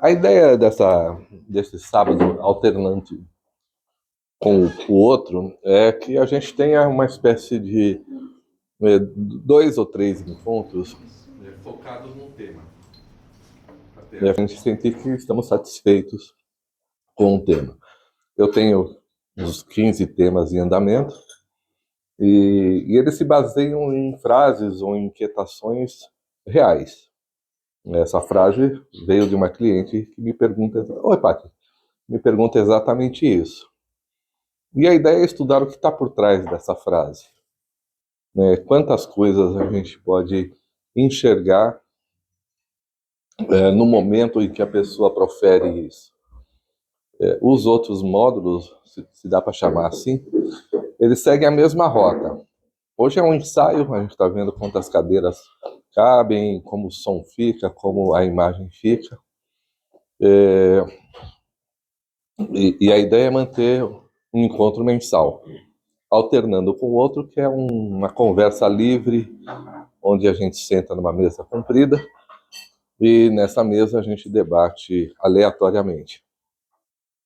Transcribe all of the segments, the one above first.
A ideia desse sábado alternante com o outro é que a gente tenha uma espécie de 2 ou 3 encontros focados num tema. E a gente sentir que estamos satisfeitos com o tema. Eu tenho uns 15 temas em andamento e eles se baseiam em frases ou inquietações reais. Essa frase veio de uma cliente que me pergunta: oi, Paty, me pergunta exatamente isso. E a ideia é estudar o que está por trás dessa frase. Né? Quantas coisas a gente pode enxergar no momento em que a pessoa profere isso. Os outros módulos, se dá para chamar assim, eles seguem a mesma rota. Hoje é um ensaio, a gente está vendo quantas cadeiras cabem, como o som fica, como a imagem fica. E a ideia é manter um encontro mensal, alternando com o outro, que é uma conversa livre, onde a gente senta numa mesa comprida e nessa mesa a gente debate aleatoriamente.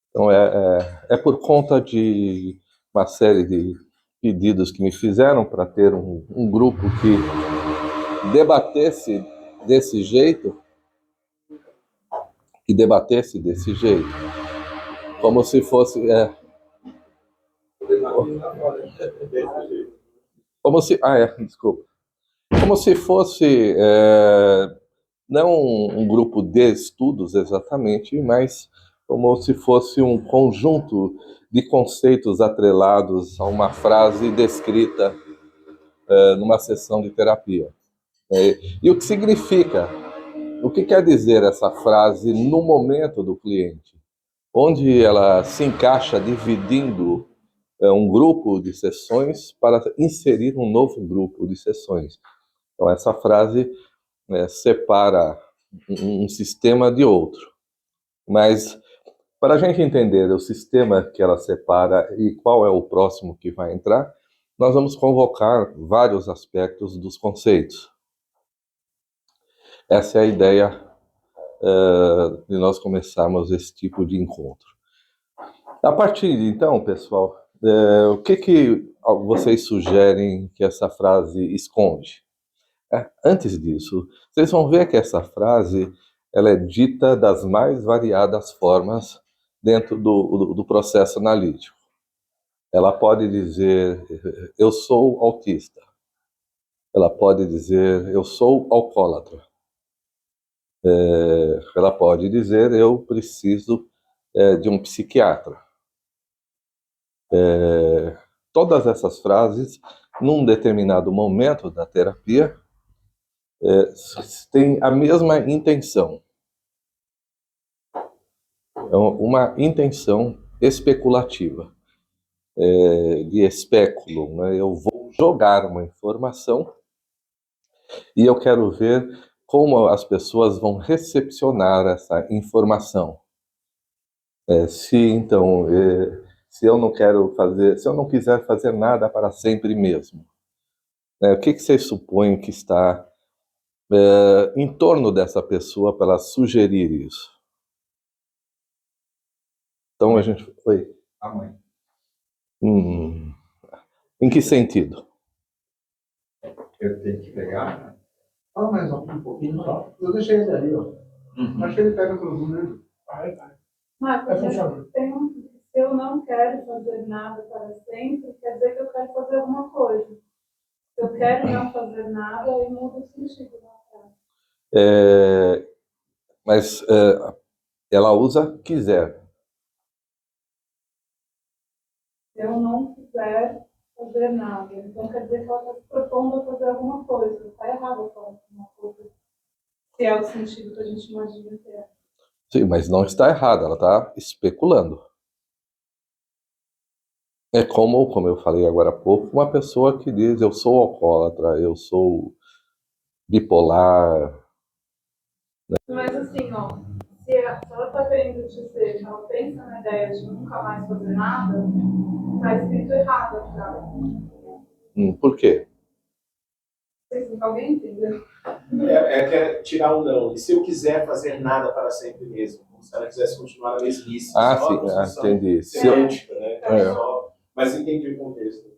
Então é por conta de uma série de pedidos que me fizeram para ter um grupo que debatesse desse jeito, como se fosse desculpa, como se fosse não um grupo de estudos exatamente, mas como se fosse um conjunto de conceitos atrelados a uma frase descrita numa sessão de terapia. E o que significa? O que quer dizer essa frase no momento do cliente? Onde ela se encaixa dividindo um grupo de sessões para inserir um novo grupo de sessões. Então, essa frase separa um sistema de outro. Mas, para a gente entender o sistema que ela separa e qual é o próximo que vai entrar, nós vamos convocar vários aspectos dos conceitos. Essa é a ideia de nós começarmos esse tipo de encontro. A partir de então, pessoal, o que vocês sugerem que essa frase esconde? Antes disso, vocês vão ver que essa frase ela é dita das mais variadas formas dentro do processo analítico. Ela pode dizer, eu sou autista. Ela pode dizer, eu sou alcoólatra. Ela pode dizer, eu preciso de um psiquiatra. Todas essas frases, num determinado momento da terapia, têm a mesma intenção. É uma intenção especulativa, de espéculo. Né? Eu vou jogar uma informação e eu quero ver como as pessoas vão recepcionar essa informação. Se eu não quero fazer, se eu não quiser fazer nada para sempre mesmo, o que vocês supõem que está em torno dessa pessoa para ela sugerir isso? Então a gente... Oi? A mãe. Em que sentido? Eu tenho que pegar. Mais um pouquinho só. Eu deixei ele ali, ó. Acho que ele pega pelo número. Vai. Marcos, se eu não quero fazer nada para sempre, quer dizer que eu quero fazer alguma coisa. Se eu quero não fazer nada, aí muda o sentido da frase. Mas ela usa quiser. Se eu não quiser fazer nada, então quer dizer que ela está se propondo a fazer alguma coisa. Está errado falar alguma coisa. Se é o sentido que a gente imagina que é. Sim, mas não está errada, ela está especulando. É como eu falei agora há pouco, uma pessoa que diz, eu sou alcoólatra, eu sou bipolar. Mas assim, ó, se ela está querendo dizer que ela pensa na ideia de nunca mais fazer nada, está escrito errado a frase. Por quê? Alguém entendeu? Que é tirar o não. E se eu quiser fazer nada para sempre mesmo? Como se ela quisesse continuar na mesmice. Sim, entendi. Semântica, né? Mas entendi o contexto.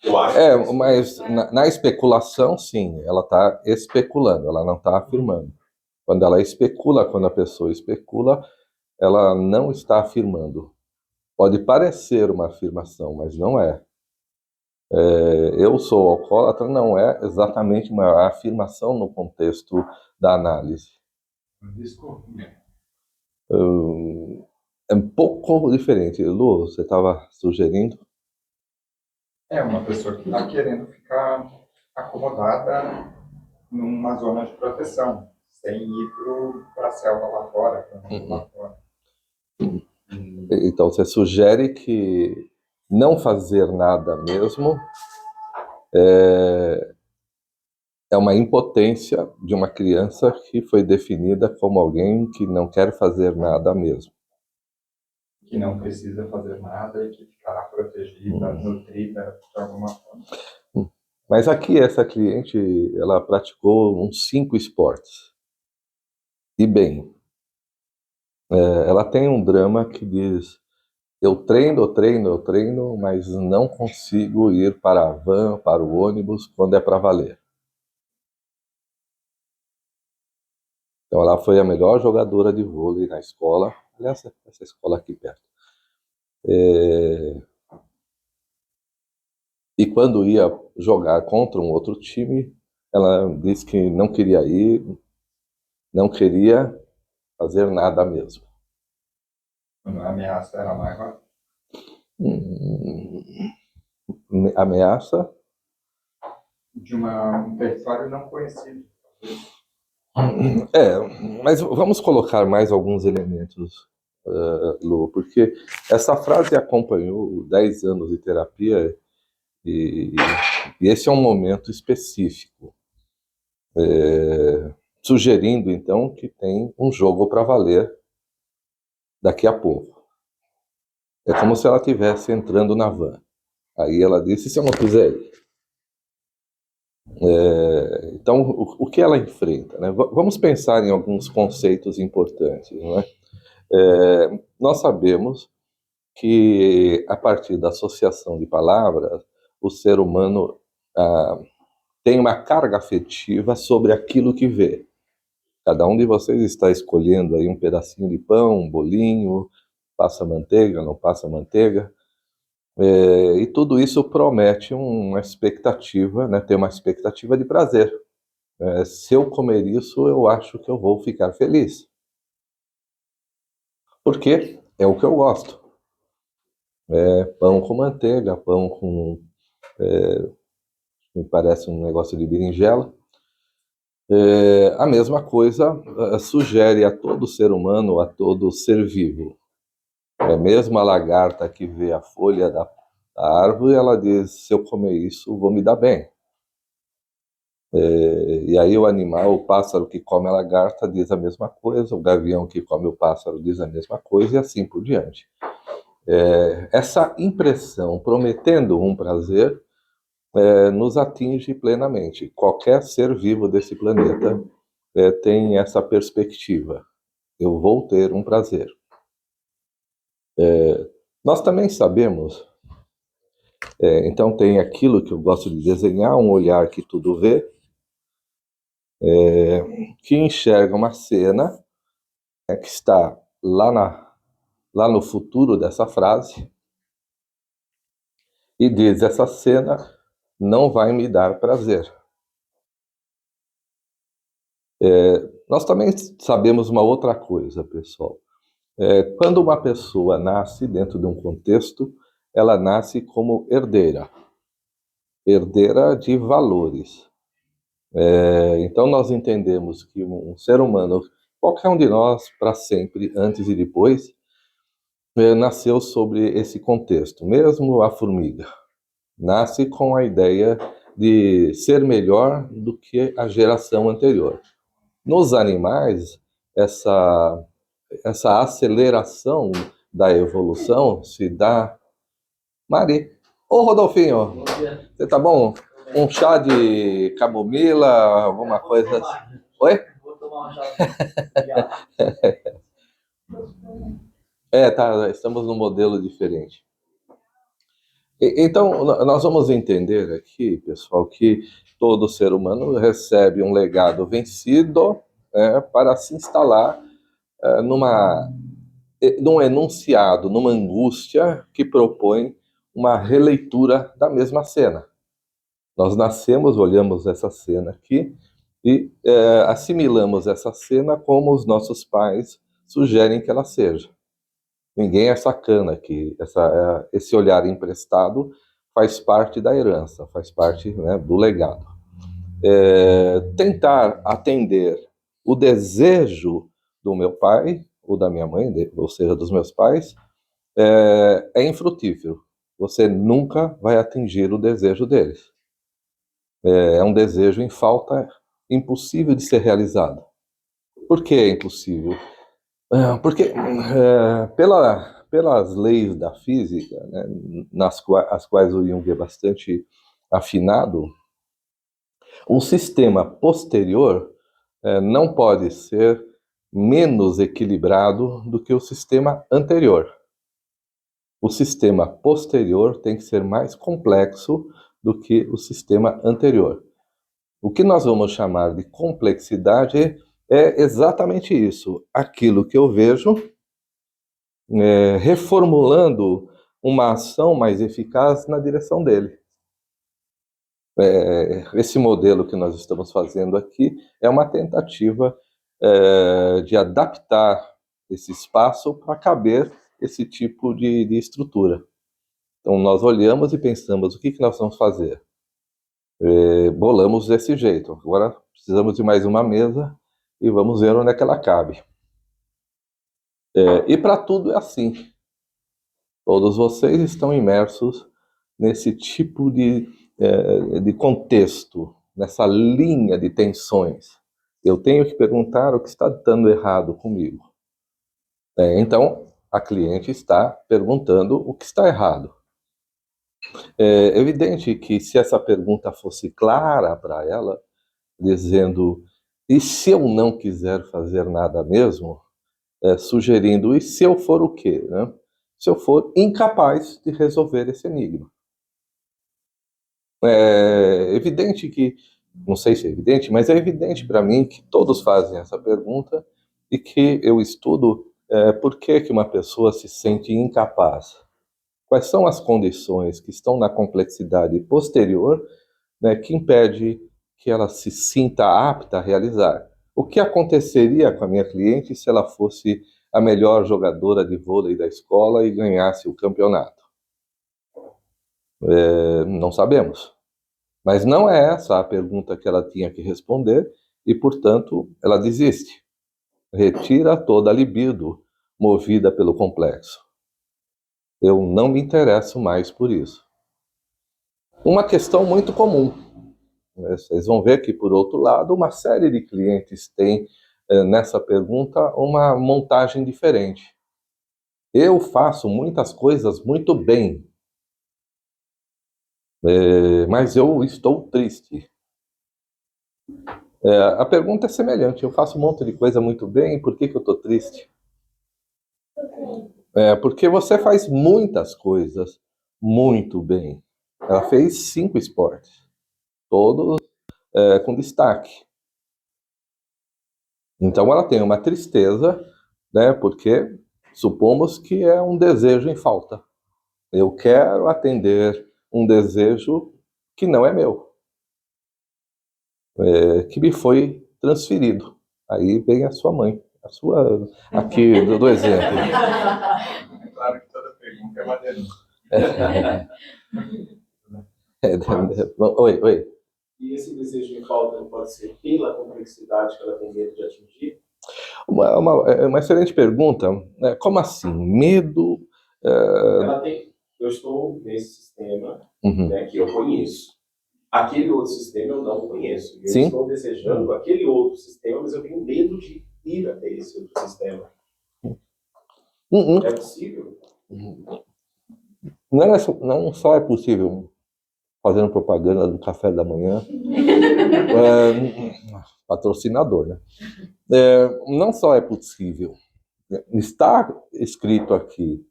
Eu acho mas na especulação, sim, ela está especulando, ela não está afirmando. Quando ela especula, quando a pessoa especula, ela não está afirmando. Pode parecer uma afirmação, mas não é. Eu sou alcoólatra não é exatamente uma afirmação no contexto da análise. É um pouco diferente. Lu, você estava sugerindo? É uma pessoa que está querendo ficar acomodada numa zona de proteção, sem ir para a selva lá fora, para o mundo lá fora. Então, você sugere que não fazer nada mesmo é uma impotência de uma criança que foi definida como alguém que não quer fazer nada mesmo. Que não precisa fazer nada e que ficará protegida, nutrida de alguma forma. Mas aqui essa cliente, ela praticou uns 5 esportes. E bem, ela tem um drama que diz: eu treino, mas não consigo ir para a van, para o ônibus, quando é para valer. Então ela foi a melhor jogadora de vôlei na escola, aliás, essa escola aqui perto. E quando ia jogar contra um outro time, ela disse que não queria ir, não queria fazer nada mesmo. Quando a ameaça era maior? Ameaça? De um território não conhecido. Mas vamos colocar mais alguns elementos, Lu, porque essa frase acompanhou 10 anos de terapia e esse é um momento específico, sugerindo então que tem um jogo para valer daqui a pouco. É como se ela estivesse entrando na van. Aí ela disse: e se eu não quiser ir? Então, o que ela enfrenta? Né? Vamos pensar em alguns conceitos importantes. Não é? Nós sabemos que, a partir da associação de palavras, o ser humano tem uma carga afetiva sobre aquilo que vê. Cada um de vocês está escolhendo aí um pedacinho de pão, um bolinho, passa manteiga, não passa manteiga. E tudo isso promete uma expectativa, né? Tem uma expectativa de prazer. Se eu comer isso, eu acho que eu vou ficar feliz. Porque é o que eu gosto. Pão com manteiga, pão com... me parece um negócio de berinjela. A mesma coisa sugere a todo ser humano, a todo ser vivo. Mesmo a lagarta que vê a folha da árvore, ela diz: se eu comer isso, vou me dar bem. E aí o animal, o pássaro que come a lagarta diz a mesma coisa, o gavião que come o pássaro diz a mesma coisa, e assim por diante. Essa impressão prometendo um prazer nos atinge plenamente. Qualquer ser vivo desse planeta tem essa perspectiva: eu vou ter um prazer. Nós também sabemos, então tem aquilo que eu gosto de desenhar, um olhar que tudo vê, que enxerga uma cena que está lá no futuro dessa frase e diz: essa cena não vai me dar prazer. Nós também sabemos uma outra coisa, pessoal. Quando uma pessoa nasce dentro de um contexto, ela nasce como herdeira de valores. Então nós entendemos que um ser humano, qualquer um de nós, para sempre, antes e depois, nasceu sobre esse contexto. Mesmo a formiga nasce com a ideia de ser melhor do que a geração anterior. Nos animais, essa aceleração da evolução se dá... Mari, ô Rodolfinho, você tá bom? um chá de camomila, alguma coisa assim. Oi? Vou tomar um chá. Tá, estamos num modelo diferente. Então, nós vamos entender aqui, pessoal, que todo ser humano recebe um legado vencido para se instalar num enunciado, numa angústia que propõe uma releitura da mesma cena. Nós nascemos, olhamos essa cena aqui e assimilamos essa cena como os nossos pais sugerem que ela seja. Ninguém é sacana aqui. Esse olhar emprestado faz parte da herança, faz parte, né, do legado. Tentar atender o desejo do meu pai ou da minha mãe, ou seja, dos meus pais, é infrutífero. Você nunca vai atingir o desejo deles. É um desejo em falta, impossível de ser realizado. Por que é impossível? Porque pelas leis da física, né, as quais o Jung é bastante afinado, um sistema posterior não pode ser menos equilibrado do que o sistema anterior. O sistema posterior tem que ser mais complexo do que o sistema anterior. O que nós vamos chamar de complexidade é exatamente isso, aquilo que eu vejo reformulando uma ação mais eficaz na direção dele. Esse modelo que nós estamos fazendo aqui é uma tentativa de adaptar esse espaço para caber esse tipo de estrutura. Então, nós olhamos e pensamos, o que nós vamos fazer? Bolamos desse jeito. Agora, precisamos de mais uma mesa e vamos ver onde é que ela cabe. E para tudo é assim. Todos vocês estão imersos nesse tipo de contexto, nessa linha de tensões. Eu tenho que perguntar o que está dando errado comigo. Então, a cliente está perguntando o que está errado. É evidente que se essa pergunta fosse clara para ela, dizendo, e se eu não quiser fazer nada mesmo? Sugerindo, e se eu for o quê? Né? Se eu for incapaz de resolver esse enigma. É evidente que, não sei se é evidente, mas é evidente para mim que todos fazem essa pergunta e que eu estudo por que uma pessoa se sente incapaz. Quais são as condições que estão na complexidade posterior, né, que impede que ela se sinta apta a realizar? O que aconteceria com a minha cliente se ela fosse a melhor jogadora de vôlei da escola e ganhasse o campeonato? Não sabemos. Mas não é essa a pergunta que ela tinha que responder e, portanto, ela desiste. Retira toda a libido movida pelo complexo. Eu não me interesso mais por isso. Uma questão muito comum. Vocês vão ver que, por outro lado, uma série de clientes tem nessa pergunta uma montagem diferente. Eu faço muitas coisas muito bem, mas eu estou triste. A pergunta é semelhante. Eu faço um monte de coisa muito bem, por que eu estou triste? Porque você faz muitas coisas muito bem. Ela fez 5 esportes, todos com destaque. Então ela tem uma tristeza, né, porque supomos que é um desejo em falta. Eu quero atender um desejo que não é meu, que me foi transferido. Aí vem a sua mãe, aqui do exemplo. É claro que toda pergunta é uma denúncia. Oi. E esse desejo em falta pode ser pela complexidade que ela tem medo de atingir? Uma excelente pergunta. Como assim? Medo? Eu estou nesse sistema, Uhum. né, que eu conheço. Aquele outro sistema eu não conheço. Eu Sim. estou desejando aquele outro sistema, mas eu tenho medo de ir até esse outro sistema. É possível? Não só é possível, fazendo propaganda do café da manhã. Patrocinador, né? Não só é possível, está escrito aqui,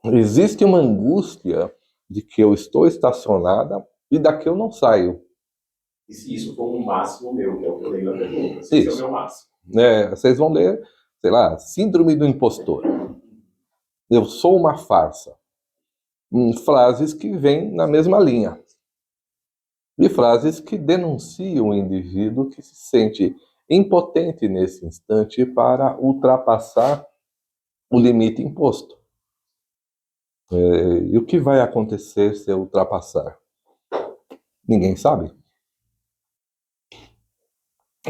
existe uma angústia de que eu estou estacionada e daqui eu não saio. E se isso for um máximo meu, que é o que eu leio na pergunta, se esse é o meu máximo. Vocês vão ler, sei lá, síndrome do impostor. Eu sou uma farsa. Frases que vêm na mesma linha. E frases que denunciam o indivíduo que se sente impotente nesse instante para ultrapassar o limite imposto. E o que vai acontecer se eu ultrapassar? Ninguém sabe.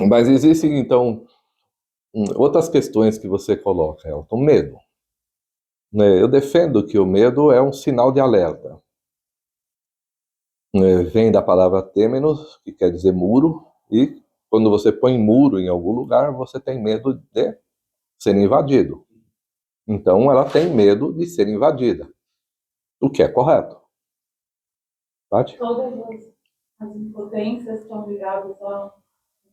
Mas existem, então, outras questões que você coloca, Elton. Medo. Eu defendo que o medo é um sinal de alerta. Vem da palavra têmenos, que quer dizer muro, e quando você põe muro em algum lugar, você tem medo de ser invadido. Então, ela tem medo de ser invadida, o que é correto. Tati? Todas as impotências estão ligadas ao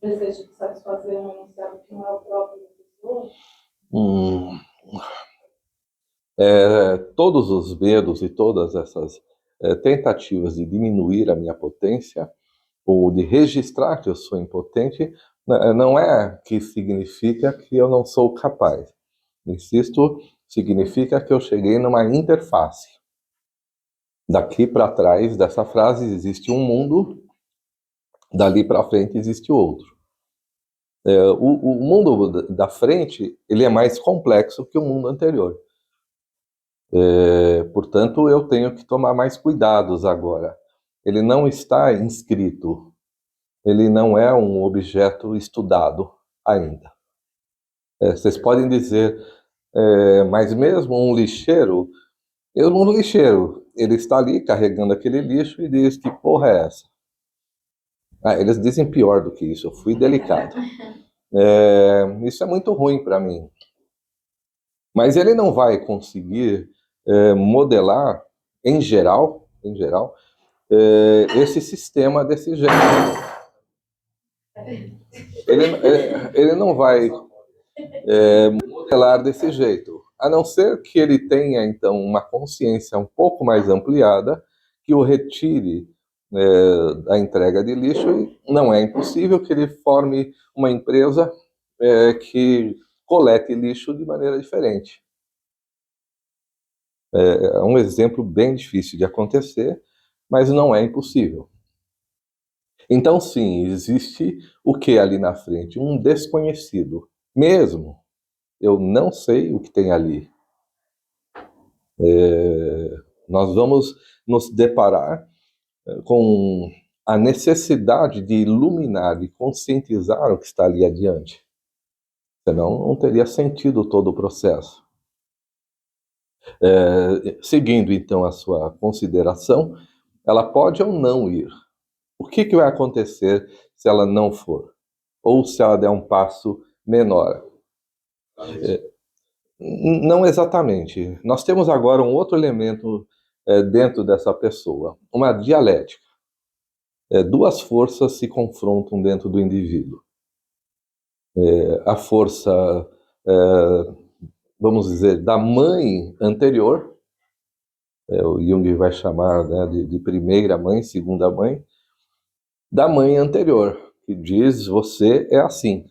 desejo de satisfazer um enunciado que não é o próprio da pessoa? Todos os medos e todas essas tentativas de diminuir a minha potência, ou de registrar que eu sou impotente, não é que significa que eu não sou capaz. Insisto, significa que eu cheguei numa interface. Daqui para trás dessa frase existe um mundo, dali para frente existe outro. O mundo da frente, ele é mais complexo que o mundo anterior. Portanto, eu tenho que tomar mais cuidados agora. Ele não está inscrito, ele não é um objeto estudado ainda. Vocês podem dizer, mas mesmo um lixeiro, ele está ali carregando aquele lixo e diz: que porra é essa? Eles dizem pior do que isso, eu fui delicado. Isso é muito ruim para mim. Mas ele não vai conseguir modelar, em geral, esse sistema desse jeito. Ele não vai modelar desse jeito, a não ser que ele tenha, então, uma consciência um pouco mais ampliada, que o retire da entrega de lixo, e não é impossível que ele forme uma empresa que colete lixo de maneira diferente. É um exemplo bem difícil de acontecer, mas não é impossível. Então, sim, existe o que ali na frente? Um desconhecido. Mesmo eu não sei o que tem ali. Nós vamos nos deparar com a necessidade de iluminar, de conscientizar o que está ali adiante. Senão não teria sentido todo o processo. Seguindo, então, a sua consideração, ela pode ou não ir. O que vai acontecer se ela não for? Ou se ela der um passo menor? Não exatamente. Nós temos agora um outro elemento dentro dessa pessoa, uma dialética. Duas forças se confrontam dentro do indivíduo. A força, vamos dizer, da mãe anterior, o Jung vai chamar, né, de primeira mãe, segunda mãe, da mãe anterior, que diz: você é assim.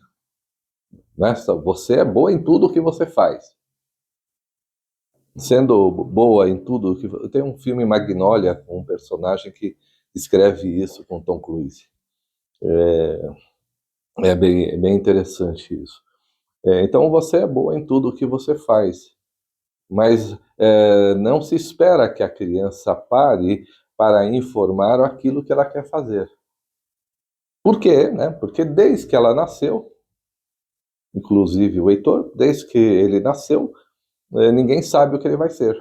Né? Você é boa em tudo o que você faz. Sendo boa em tudo que... Tem um filme Magnolia com um personagem que descreve isso com Tom Cruise. É bem interessante isso. Então você é boa em tudo o que você faz, mas não se espera que a criança pare para informar aquilo que ela quer fazer. Por quê? Né? Porque desde que ela nasceu, inclusive o Heitor, desde que ele nasceu, ninguém sabe o que ele vai ser.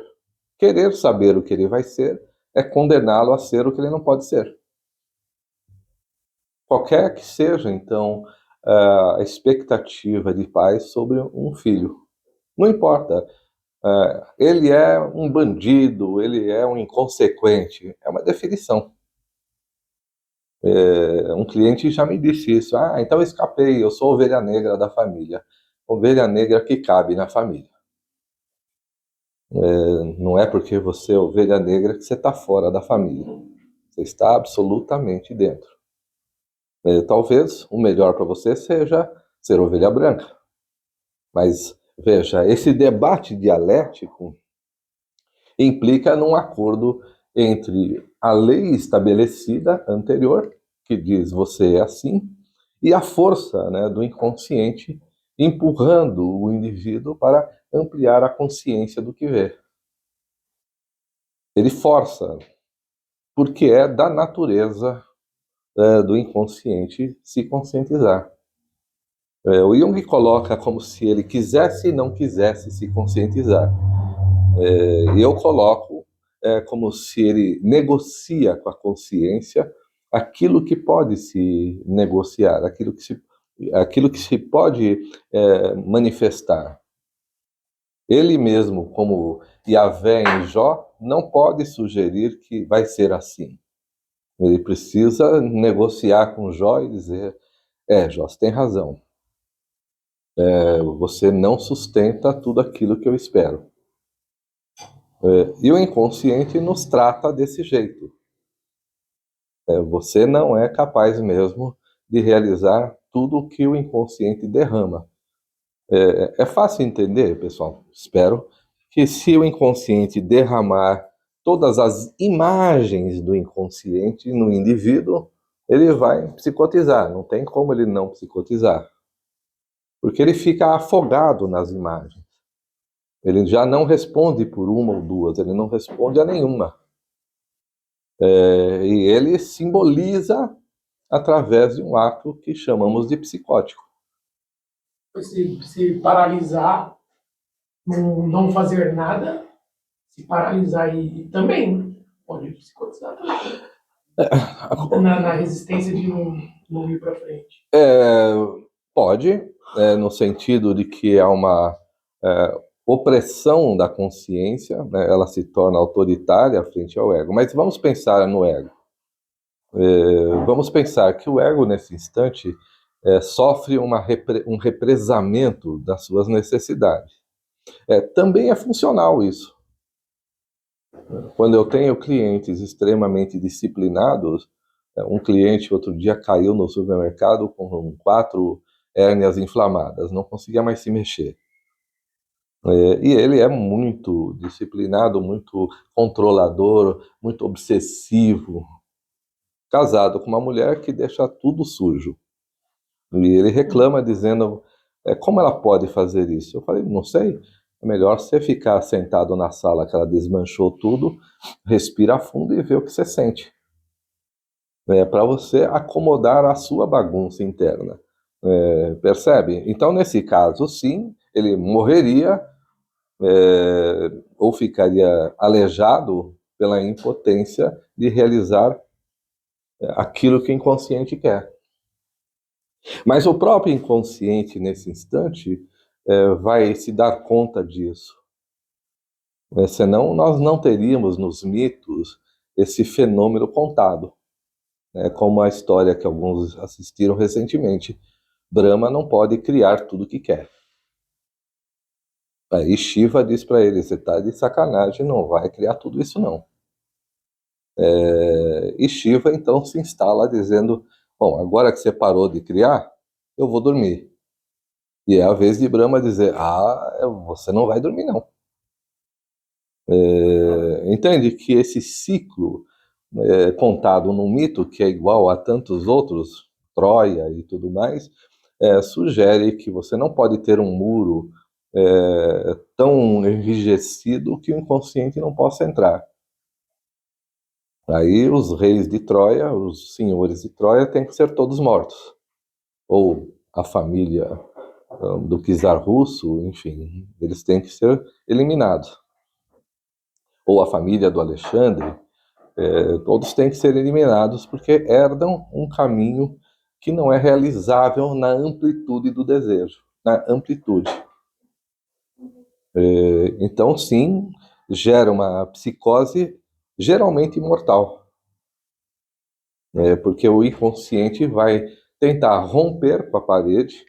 Querer saber o que ele vai ser é condená-lo a ser o que ele não pode ser. Qualquer que seja, então, a expectativa de pais sobre um filho. Não importa ele é um bandido, ele é um inconsequente. É uma definição. Um cliente já me disse isso. Então eu escapei, eu sou a ovelha negra da família. Ovelha negra que cabe na família. Não é porque você é ovelha negra que você está fora da família. Você está absolutamente dentro. Talvez o melhor para você seja ser ovelha branca. Mas, veja, esse debate dialético implica num acordo entre a lei estabelecida anterior, que diz você é assim, e a força, né, do inconsciente empurrando o indivíduo para ampliar a consciência do que vê. Ele força, porque é da natureza do inconsciente se conscientizar. O Jung coloca como se ele quisesse e não quisesse se conscientizar. E eu coloco como se ele negocia com a consciência aquilo que pode se negociar, aquilo que se pode manifestar. Ele mesmo, como Yahvé em Jó, não pode sugerir que vai ser assim. Ele precisa negociar com Jó e dizer: Jó, você tem razão. Você não sustenta tudo aquilo que eu espero. E o inconsciente nos trata desse jeito. Você não é capaz mesmo de realizar tudo o que o inconsciente derrama. É fácil entender, pessoal. Espero que se o inconsciente derramar todas as imagens do inconsciente no indivíduo, ele vai psicotizar. Não tem como ele não psicotizar. Porque ele fica afogado nas imagens. Ele já não responde por uma ou duas, ele não responde a nenhuma. E ele simboliza através de um ato que chamamos de psicótico. Se paralisar, não fazer nada, se paralisar e também pode psicotizar também. Na resistência de não ir para frente. Pode, no sentido de que há uma opressão da consciência, né? Ela se torna autoritária frente ao ego. Mas vamos pensar no ego. Vamos pensar que o ego, nesse instante, sofre um represamento das suas necessidades. Também é funcional isso. Quando eu tenho clientes extremamente disciplinados, um cliente outro dia caiu no supermercado com 4 hérnias inflamadas, não conseguia mais se mexer. E ele é muito disciplinado, muito controlador, muito obsessivo, casado com uma mulher que deixa tudo sujo. E ele reclama dizendo, como ela pode fazer isso? Eu falei, não sei, é melhor você ficar sentado na sala que ela desmanchou tudo, respira fundo e vê o que você sente. Para você acomodar a sua bagunça interna. Percebe? Então, nesse caso, sim, ele morreria ou ficaria aleijado pela impotência de realizar aquilo que o inconsciente quer. Mas o próprio inconsciente, nesse instante, vai se dar conta disso. Senão, nós não teríamos nos mitos esse fenômeno contado. Como a história que alguns assistiram recentemente. Brahma não pode criar tudo o que quer. Aí Shiva diz para ele, você está de sacanagem, não vai criar tudo isso não. E Shiva então se instala dizendo, bom, agora que você parou de criar, eu vou dormir. E é a vez de Brahma dizer, você não vai dormir não. Entende que esse ciclo contado num mito, que é igual a tantos outros, Troia e tudo mais, sugere que você não pode ter um muro tão enrijecido que o inconsciente não possa entrar. Aí os reis de Troia, os senhores de Troia, têm que ser todos mortos. Ou a família do czar russo, enfim, eles têm que ser eliminados. Ou a família do Alexandre, todos têm que ser eliminados porque herdam um caminho que não é realizável na amplitude do desejo, na amplitude. Então, sim, gera uma psicose geralmente mortal, porque o inconsciente vai tentar romper com a parede,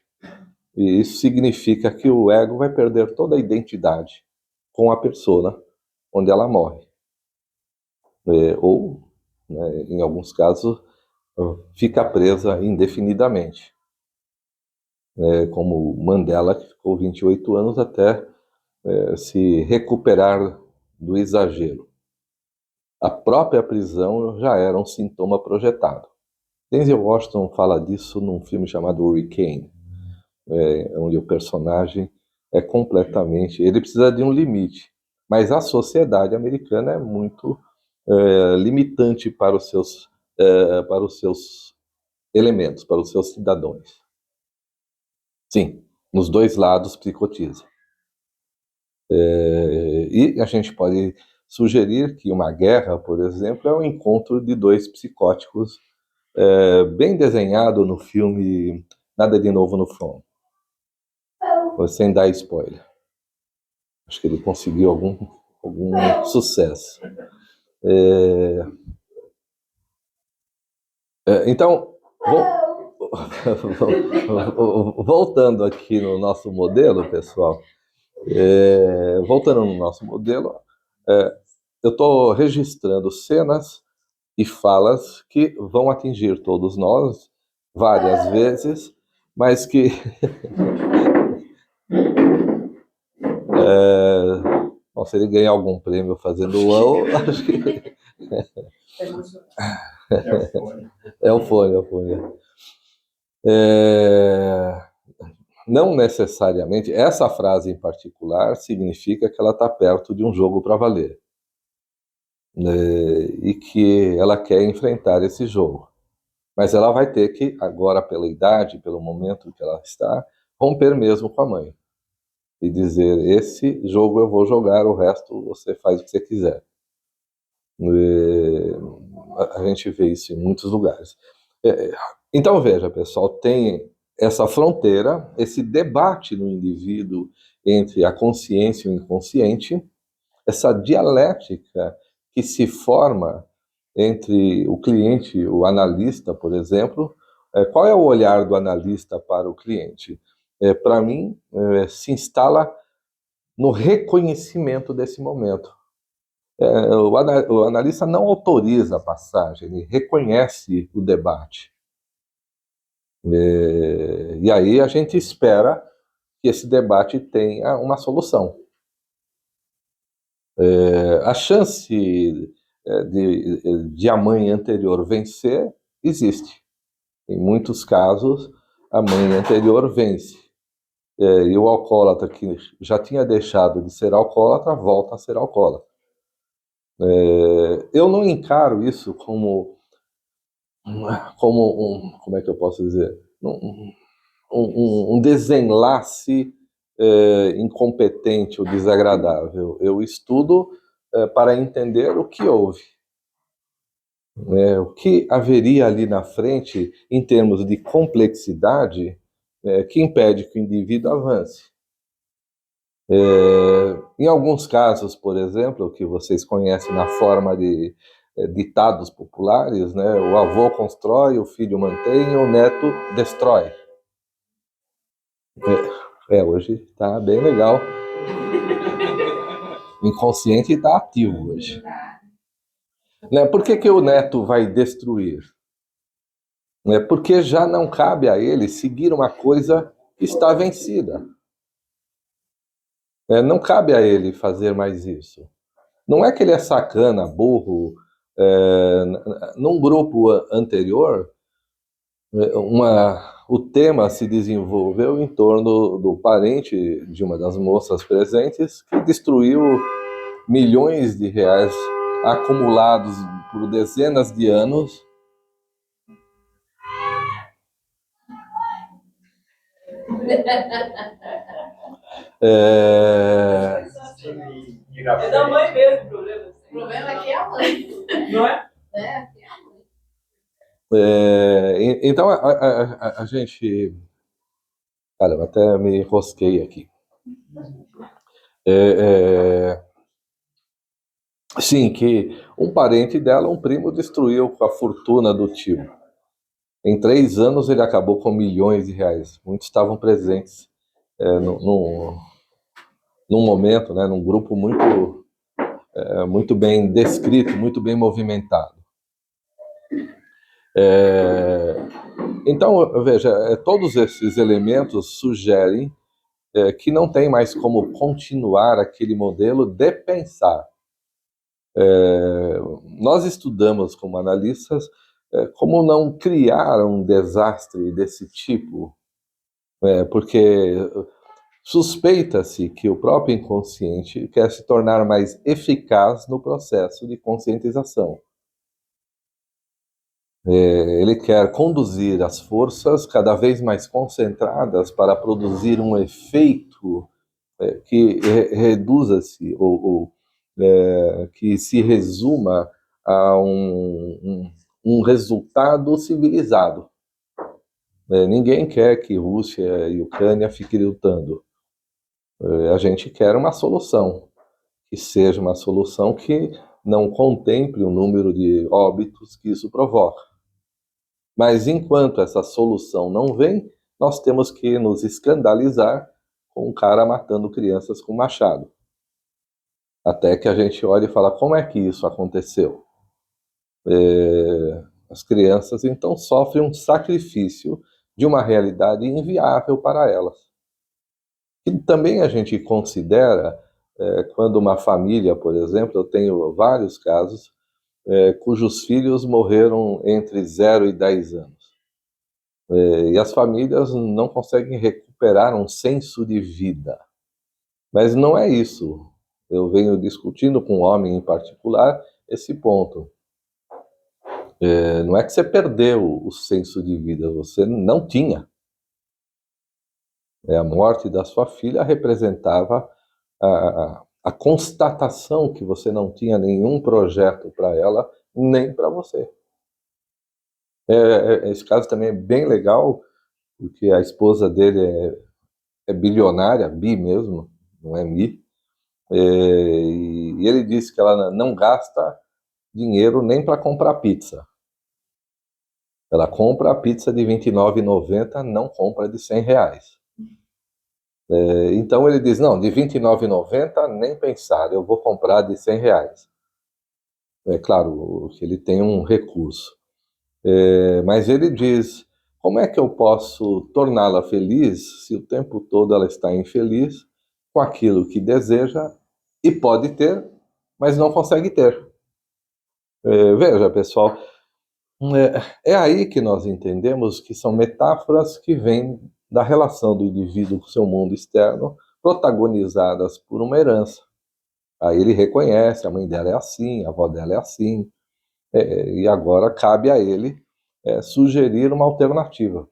e isso significa que o ego vai perder toda a identidade com a persona onde ela morre. Ou, né, em alguns casos, fica presa indefinidamente, como Mandela, que ficou 28 anos até se recuperar do exagero. A própria prisão já era um sintoma projetado. Denzel Washington fala disso num filme chamado Hurricane, onde o personagem é completamente... Ele precisa de um limite, mas a sociedade americana é muito limitante para os seus elementos, para os seus cidadãos. Sim, nos dois lados psicotiza. E a gente pode sugerir que uma guerra, por exemplo, é o encontro de dois psicóticos, bem desenhado no filme Nada de Novo no Front, sem dar spoiler. Acho que ele conseguiu algum sucesso. Então, voltando aqui no nosso modelo, pessoal, eu estou registrando cenas e falas que vão atingir todos nós várias vezes, mas que bom, se ele ganhar algum prêmio fazendo uau, acho que é o fone. Não necessariamente, essa frase em particular significa que ela está perto de um jogo para valer, e que ela quer enfrentar esse jogo. Mas ela vai ter que, agora pela idade, pelo momento que ela está, romper mesmo com a mãe. E dizer, esse jogo eu vou jogar, o resto você faz o que você quiser. A gente vê isso em muitos lugares. Então veja, pessoal, tem essa fronteira, esse debate no indivíduo entre a consciência e o inconsciente, essa dialética que se forma entre o cliente, o analista, por exemplo. Qual é o olhar do analista para o cliente? Para mim, se instala no reconhecimento desse momento. O analista não autoriza a passagem, ele reconhece o debate. E aí a gente espera que esse debate tenha uma solução. A chance de a mãe anterior vencer existe. Em muitos casos, a mãe anterior vence. E o alcoólatra que já tinha deixado de ser alcoólatra, volta a ser alcoólatra. Eu não encaro isso como como é que eu posso dizer? Um desenlace incompetente ou desagradável. Eu estudo para entender o que houve. O que haveria ali na frente, em termos de complexidade, que impede que o indivíduo avance. Em alguns casos, por exemplo, que vocês conhecem na forma de ditados populares, né? O avô constrói, o filho mantém, o neto destrói. Hoje está bem legal. O inconsciente está ativo hoje. Por que o neto vai destruir? Porque já não cabe a ele seguir uma coisa que está vencida. Não cabe a ele fazer mais isso. Não é que ele é sacana, burro. Num grupo anterior, o tema se desenvolveu em torno do parente de uma das moças presentes que destruiu milhões de reais acumulados por dezenas de anos. É da mãe mesmo o problema. O problema é que é a mãe. Não é? Então a gente... Cara, eu até me enrosquei aqui. Sim, que um parente dela, um primo, destruiu a fortuna do tio. Em 3 anos ele acabou com milhões de reais. Muitos estavam presentes num momento, né, num grupo muito bem descrito, muito bem movimentado. Então, veja, todos esses elementos sugerem que não tem mais como continuar aquele modelo de pensar. Nós estudamos como analistas como não criar um desastre desse tipo, porque suspeita-se que o próprio inconsciente quer se tornar mais eficaz no processo de conscientização. Ele quer conduzir as forças cada vez mais concentradas para produzir um efeito que reduza-se ou que se resuma a um resultado civilizado. Ninguém quer que Rússia e Ucrânia fiquem lutando. A gente quer uma solução, que seja uma solução que não contemple o número de óbitos que isso provoca. Mas enquanto essa solução não vem, nós temos que nos escandalizar com um cara matando crianças com machado. Até que a gente olhe e fala, como é que isso aconteceu? As crianças, então, sofrem um sacrifício de uma realidade inviável para elas. E também a gente considera, quando uma família, por exemplo, eu tenho vários casos, cujos filhos morreram entre 0 e 10 anos. E as famílias não conseguem recuperar um senso de vida. Mas não é isso. Eu venho discutindo com um homem em particular esse ponto. Não é que você perdeu o senso de vida, você não tinha. A morte da sua filha representava a constatação que você não tinha nenhum projeto para ela, nem para você. Esse caso também é bem legal, porque a esposa dele é bilionária, bi mesmo, não é mi, e ele disse que ela não gasta dinheiro nem para comprar pizza. Ela compra a pizza de R$ 29,90, não compra de R$ 100. Então ele diz, não, de R$ 29,90 nem pensar, eu vou comprar de R$ 100. É claro que ele tem um recurso. Mas ele diz, como é que eu posso torná-la feliz se o tempo todo ela está infeliz com aquilo que deseja e pode ter, mas não consegue ter? Veja, pessoal, é aí que nós entendemos que são metáforas que vêm da relação do indivíduo com o seu mundo externo, protagonizadas por uma herança. Aí ele reconhece, a mãe dela é assim, a avó dela é assim, e agora cabe a ele sugerir uma alternativa.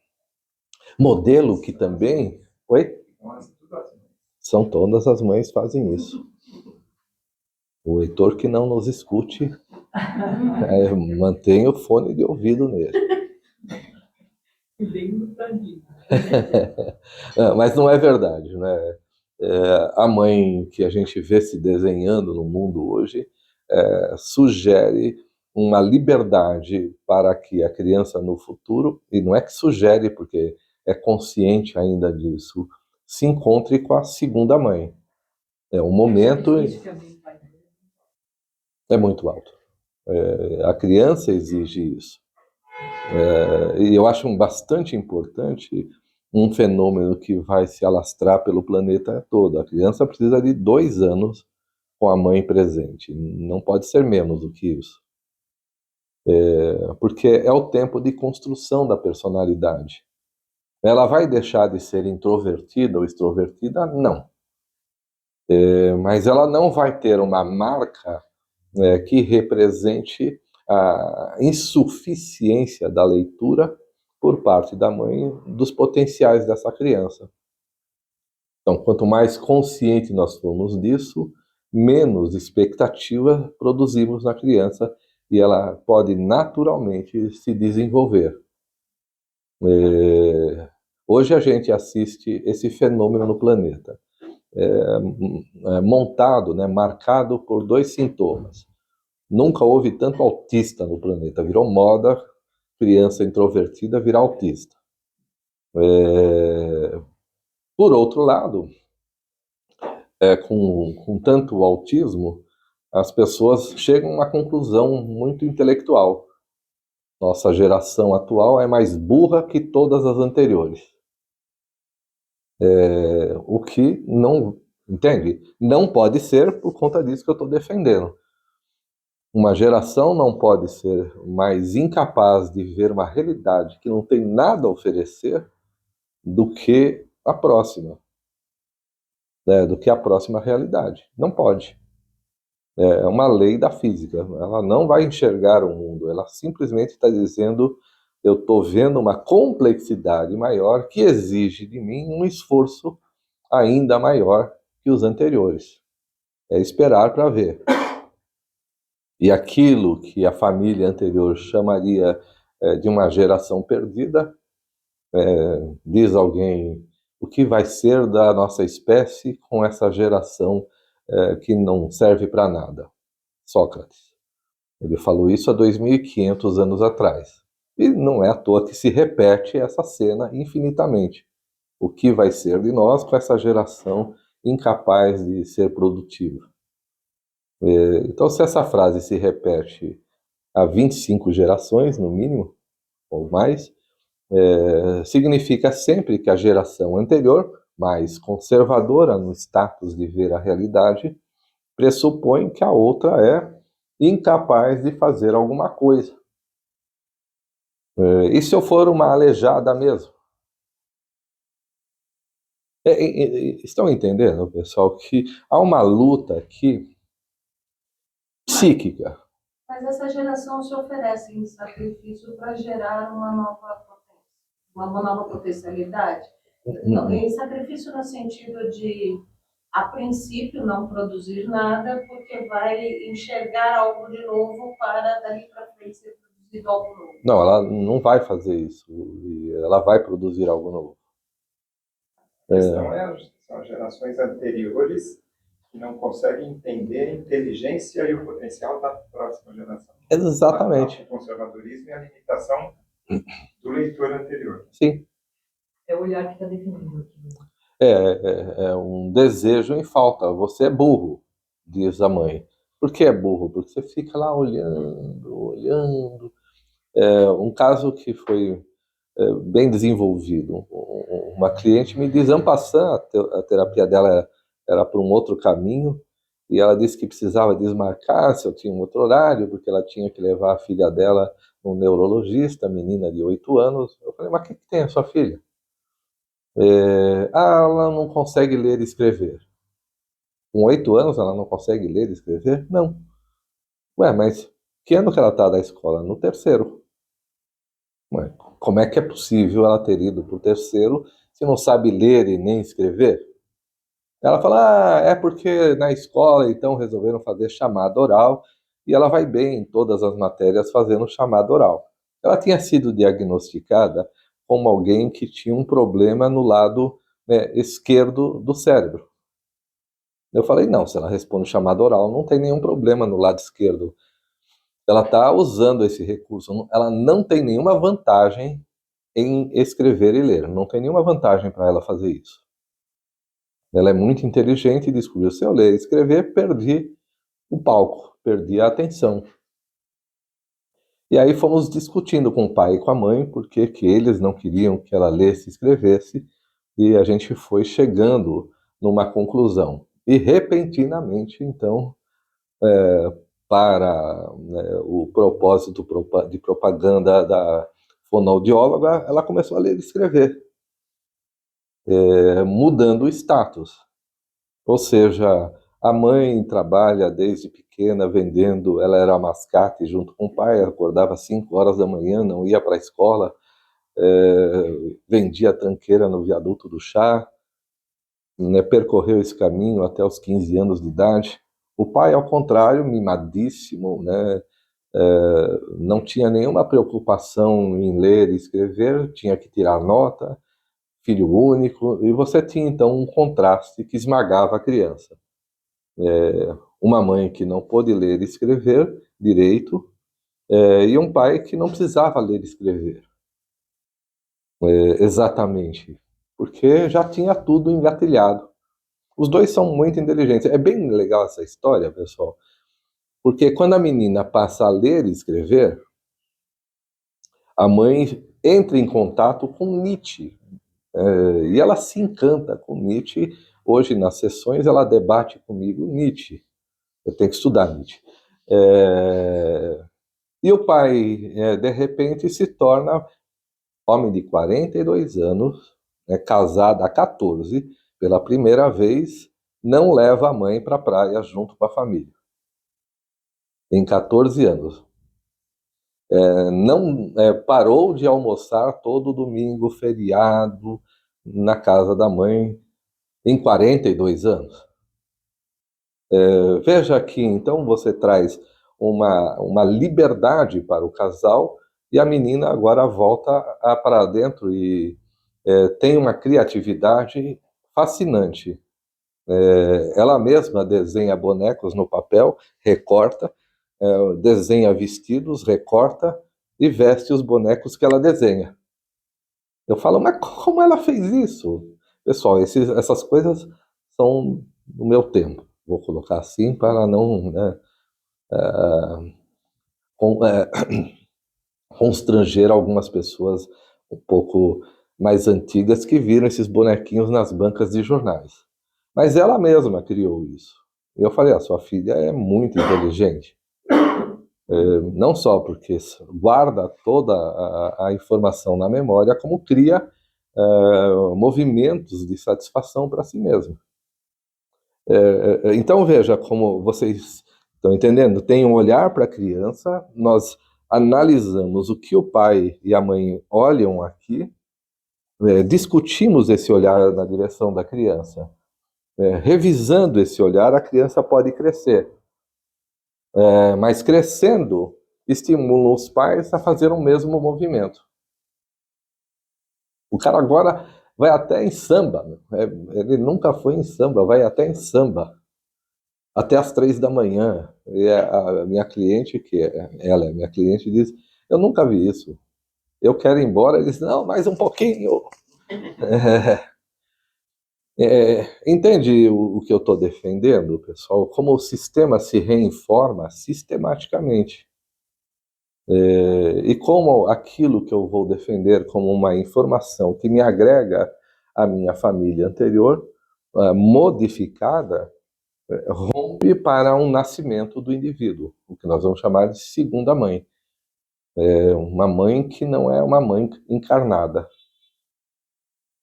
Modelo que também... Oi? São todas as mães fazem isso. O Heitor que não nos escute, mantenha o fone de ouvido nele. Mas não é verdade, né? A mãe que a gente vê se desenhando no mundo hoje sugere uma liberdade para que a criança no futuro, e não é que sugere porque é consciente ainda disso, se encontre com a segunda mãe. É um momento... É muito alto. A criança exige isso. E eu acho bastante importante um fenômeno que vai se alastrar pelo planeta todo. A criança precisa de 2 anos com a mãe presente. Não pode ser menos do que isso. Porque é o tempo de construção da personalidade. Ela vai deixar de ser introvertida ou extrovertida? Não. Mas ela não vai ter uma marca que represente a insuficiência da leitura por parte da mãe dos potenciais dessa criança. Então, quanto mais consciente nós formos disso, menos expectativa produzimos na criança e ela pode naturalmente se desenvolver. Hoje a gente assiste esse fenômeno no planeta. montado, né, marcado por 2 sintomas. Nunca houve tanto autista no planeta. Virou moda criança introvertida virar autista. Por outro lado, com tanto autismo, as pessoas chegam a uma conclusão muito intelectual. Nossa geração atual é mais burra que todas as anteriores. O que não, entende? Não pode ser por conta disso que eu estou defendendo. Uma geração não pode ser mais incapaz de ver uma realidade que não tem nada a oferecer do que a próxima, né? Do que a próxima realidade. Não pode. É uma lei da física. Ela não vai enxergar o mundo. Ela simplesmente está dizendo: eu estou vendo uma complexidade maior que exige de mim um esforço ainda maior que os anteriores. É esperar para ver. E aquilo que a família anterior chamaria de uma geração perdida, diz alguém, o que vai ser da nossa espécie com essa geração que não serve para nada? Sócrates. Ele falou isso há 2.500 anos atrás. E não é à toa que se repete essa cena infinitamente. O que vai ser de nós com essa geração incapaz de ser produtiva? Então, se essa frase se repete há 25 gerações, no mínimo, ou mais, significa sempre que a geração anterior, mais conservadora no status de ver a realidade, pressupõe que a outra é incapaz de fazer alguma coisa. E se eu for uma aleijada mesmo? Estão entendendo, pessoal, que há uma luta aqui psíquica. Mas essa geração se oferece em sacrifício para gerar uma nova potencialidade? Não, em sacrifício no sentido de, a princípio, não produzir nada, porque vai enxergar algo de novo para dali para frente ser produzido algo novo. Não, ela não vai fazer isso. Ela vai produzir algo novo. A questão são as gerações anteriores que não conseguem entender a inteligência e o potencial da próxima geração. Exatamente. O conservadorismo e a limitação do leitor anterior. Sim. É o olhar que está definido aqui. É um desejo em falta. Você é burro, diz a mãe. Por que é burro? Porque você fica lá olhando. Um caso que foi bem desenvolvido. Uma cliente me diz, en passant, a terapia dela era por um outro caminho, e ela disse que precisava desmarcar se eu tinha um outro horário, porque ela tinha que levar a filha dela no neurologista, menina de 8 anos. Eu falei, mas o que tem a sua filha? Ela não consegue ler e escrever. Com 8 anos ela não consegue ler e escrever? Não. Ué, mas que ano que ela está da escola? No 3º. Ué, como é que é possível ela ter ido para o 3º se não sabe ler e nem escrever? Ela fala, é porque na escola então resolveram fazer chamada oral e ela vai bem em todas as matérias fazendo chamada oral. Ela tinha sido diagnosticada como alguém que tinha um problema no lado esquerdo do cérebro. Eu falei, não, se ela responde chamada oral, não tem nenhum problema no lado esquerdo. Ela está usando esse recurso, ela não tem nenhuma vantagem em escrever e ler, não tem nenhuma vantagem para ela fazer isso. Ela é muito inteligente e descobriu, se eu ler e escrever, perdi o palco, perdi a atenção. E aí fomos discutindo com o pai e com a mãe, porque que eles não queriam que ela lesse e escrevesse, e a gente foi chegando numa conclusão. E repentinamente, então, para o propósito de propaganda da fonoaudióloga, ela começou a ler e escrever, mudando o status. Ou seja, a mãe trabalha desde pequena vendendo, ela era mascate junto com o pai, acordava às 5 horas da manhã, não ia para a escola, vendia tranqueira no viaduto do chá, percorreu esse caminho até os 15 anos de idade. O pai, ao contrário, mimadíssimo, não tinha nenhuma preocupação em ler e escrever, tinha que tirar nota, filho único, e você tinha então um contraste que esmagava a criança. Uma mãe que não pôde ler e escrever direito, e um pai que não precisava ler e escrever exatamente, porque já tinha tudo engatilhado. Os dois são muito inteligentes. É bem legal essa história, pessoal, porque quando a menina passa a ler e escrever, a mãe entra em contato com Nietzsche, e ela se encanta com Nietzsche. Hoje, nas sessões, ela debate comigo Nietzsche. Eu tenho que estudar Nietzsche. E o pai, de repente, se torna homem de 42 anos, casado há 14, pela primeira vez, não leva a mãe para a praia junto com a família. Em 14 anos. Não parou de almoçar todo domingo, feriado, na casa da mãe, em 42 anos. Veja aqui, então, você traz uma liberdade para o casal, e a menina agora volta para dentro e tem uma criatividade fascinante. Ela mesma desenha bonecos no papel, recorta, desenha vestidos, recorta e veste os bonecos que ela desenha. Eu falo, mas como ela fez isso? Pessoal, essas coisas são do meu tempo. Vou colocar assim para não constranger algumas pessoas um pouco mais antigas que viram esses bonequinhos nas bancas de jornais. Mas ela mesma criou isso. Eu falei, a sua filha é muito inteligente. Não só porque guarda toda a informação na memória, como cria movimentos de satisfação para si mesma. Então veja como vocês estão entendendo. Tem um olhar para a criança, nós analisamos o que o pai e a mãe olham aqui, discutimos esse olhar na direção da criança. Revisando esse olhar, a criança pode crescer. Mas crescendo, estimula os pais a fazer o mesmo movimento. O cara agora vai até em samba. Ele nunca foi em samba, vai até em samba. Até às 3 da manhã. E a minha cliente, ela é minha cliente, diz, eu nunca vi isso. Eu quero ir embora. Ele diz, não, mais um pouquinho. Entende o que eu estou defendendo, pessoal? Como o sistema se reinforma sistematicamente. E como aquilo que eu vou defender como uma informação que me agrega à minha família anterior, modificada, rompe para um nascimento do indivíduo, o que nós vamos chamar de segunda mãe. Uma mãe que não é uma mãe encarnada.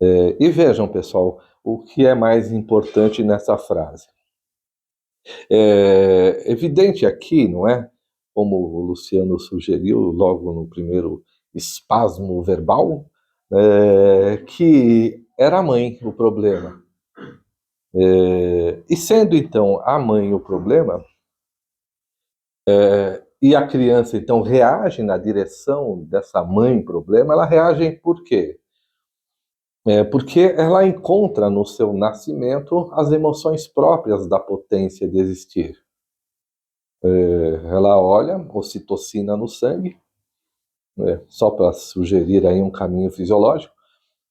E vejam, pessoal, o que é mais importante nessa frase. É evidente aqui, não é? Como o Luciano sugeriu logo no primeiro espasmo verbal, que era a mãe o problema. E sendo então a mãe o problema, e a criança então reage na direção dessa mãe problema, ela reage por quê? Porque ela encontra no seu nascimento as emoções próprias da potência de existir. Ela olha, ocitocina no sangue, só para sugerir aí um caminho fisiológico,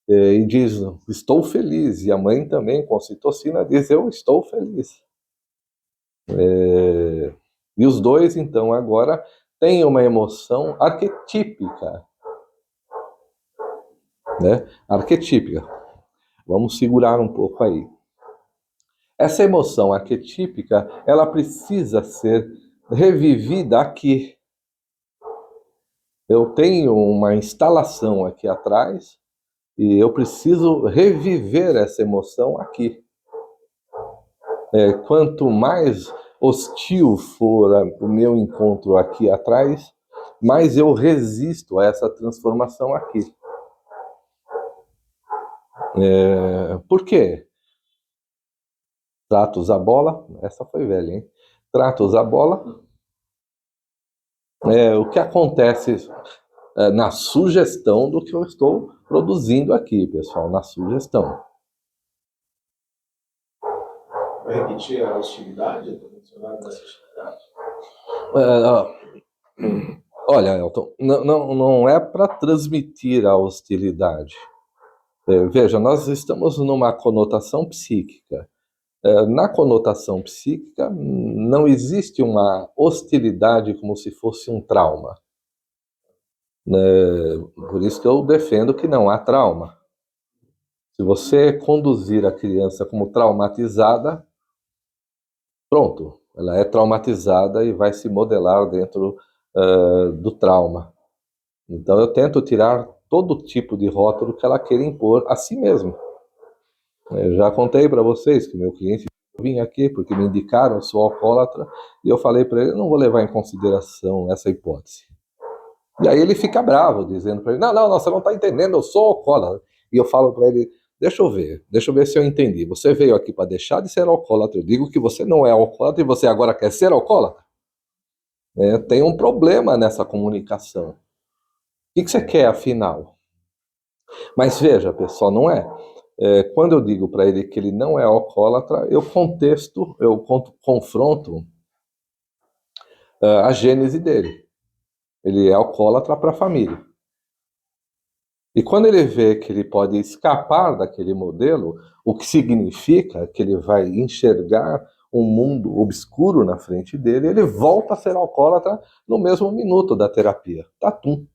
e diz, estou feliz. E a mãe também, com ocitocina, diz, eu estou feliz. E os dois, então, agora têm uma emoção arquetípica. Arquetípica. Vamos segurar um pouco aí. Essa emoção arquetípica, ela precisa ser revivida aqui. Eu tenho uma instalação aqui atrás e eu preciso reviver essa emoção aqui. Quanto mais hostil for o meu encontro aqui atrás, mais eu resisto a essa transformação aqui. Por quê? Tratos a bola, essa foi velha, hein? Tratos a bola. O que acontece? na sugestão do que eu estou produzindo aqui, pessoal, na sugestão. Vai repetir a hostilidade? Eu estou mencionando essa hostilidade. Olha, Elton, não é para transmitir a hostilidade. Veja, nós estamos numa conotação psíquica. Na conotação psíquica, não existe uma hostilidade como se fosse um trauma. Por isso que eu defendo que não há trauma. Se você conduzir a criança como traumatizada, pronto, ela é traumatizada e vai se modelar dentro do trauma. Então eu tento tirar todo tipo de rótulo que ela queira impor a si mesma. Eu já contei para vocês que meu cliente vinha aqui porque me indicaram, eu sou alcoólatra, e eu falei para ele, não vou levar em consideração essa hipótese. E aí ele fica bravo, dizendo para ele, não, você não está entendendo, eu sou alcoólatra. E eu falo para ele, deixa eu ver se eu entendi. Você veio aqui para deixar de ser alcoólatra, eu digo que você não é alcoólatra e você agora quer ser alcoólatra? Tem um problema nessa comunicação. O que você quer, afinal? Mas veja, pessoal, não é. Quando eu digo para ele que ele não é alcoólatra, eu confronto a gênese dele. Ele é alcoólatra para a família. E quando ele vê que ele pode escapar daquele modelo, o que significa que ele vai enxergar um mundo obscuro na frente dele, ele volta a ser alcoólatra no mesmo minuto da terapia. Tatum.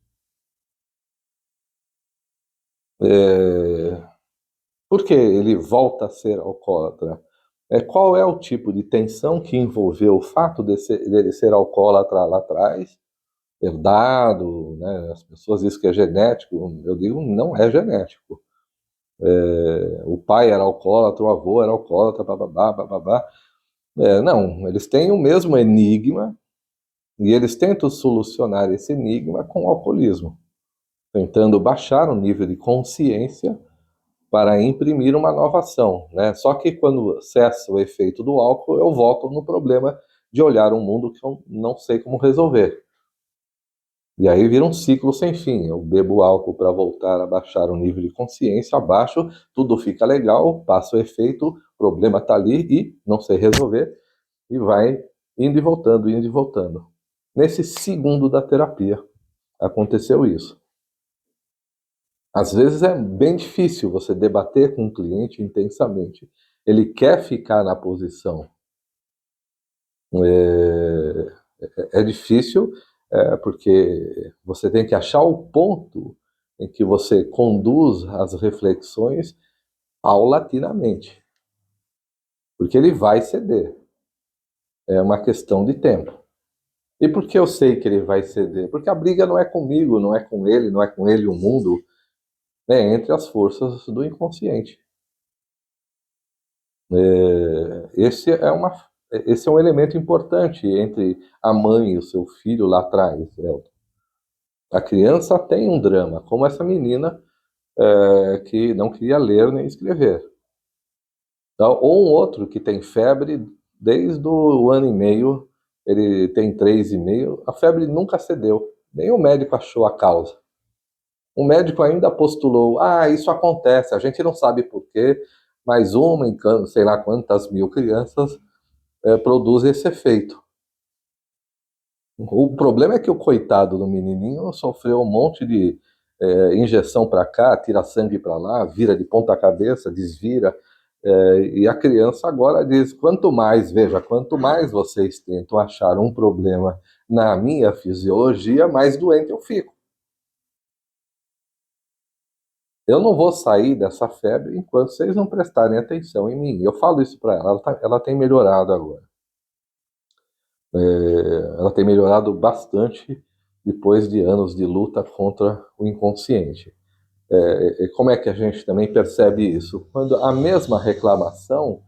Por que ele volta a ser alcoólatra? Qual é o tipo de tensão que envolveu o fato dele ser alcoólatra lá atrás, herdado, né? As pessoas dizem que é genético, eu digo não é genético. O pai era alcoólatra, o avô era alcoólatra, bababá. Não, eles têm o mesmo enigma e eles tentam solucionar esse enigma com o alcoolismo, tentando baixar o nível de consciência para imprimir uma nova ação, né? Só que quando cessa o efeito do álcool, eu volto no problema de olhar um mundo que eu não sei como resolver. E aí vira um ciclo sem fim. Eu bebo álcool para voltar a baixar o nível de consciência, abaixo, tudo fica legal, passa o efeito, o problema está ali e não sei resolver, e vai indo e voltando, indo e voltando. Nesse segundo da terapia, aconteceu isso. Às vezes é bem difícil você debater com o cliente intensamente. Ele quer ficar na posição. É difícil, porque você tem que achar o ponto em que você conduz as reflexões paulatinamente. Porque ele vai ceder. É uma questão de tempo. E por que eu sei que ele vai ceder? Porque a briga não é comigo, não é com ele o mundo. Entre as forças do inconsciente. Esse é um elemento importante entre a mãe e o seu filho lá atrás, Elton. A criança tem um drama, como essa menina que não queria ler nem escrever. Então, ou um outro que tem febre desde o ano e meio, ele tem 3,5, a febre nunca cedeu, nem o médico achou a causa. O médico ainda postulou, isso acontece, a gente não sabe por quê, mas uma em sei lá quantas mil crianças produz esse efeito. O problema é que o coitado do menininho sofreu um monte de injeção para cá, tira sangue para lá, vira de ponta cabeça, desvira, e a criança agora diz, quanto mais vocês tentam achar um problema na minha fisiologia, mais doente eu fico. Eu não vou sair dessa febre enquanto vocês não prestarem atenção em mim. Eu falo isso para ela, ela tem melhorado agora. Ela tem melhorado bastante depois de anos de luta contra o inconsciente. Como é que a gente também percebe isso? Quando a mesma reclamação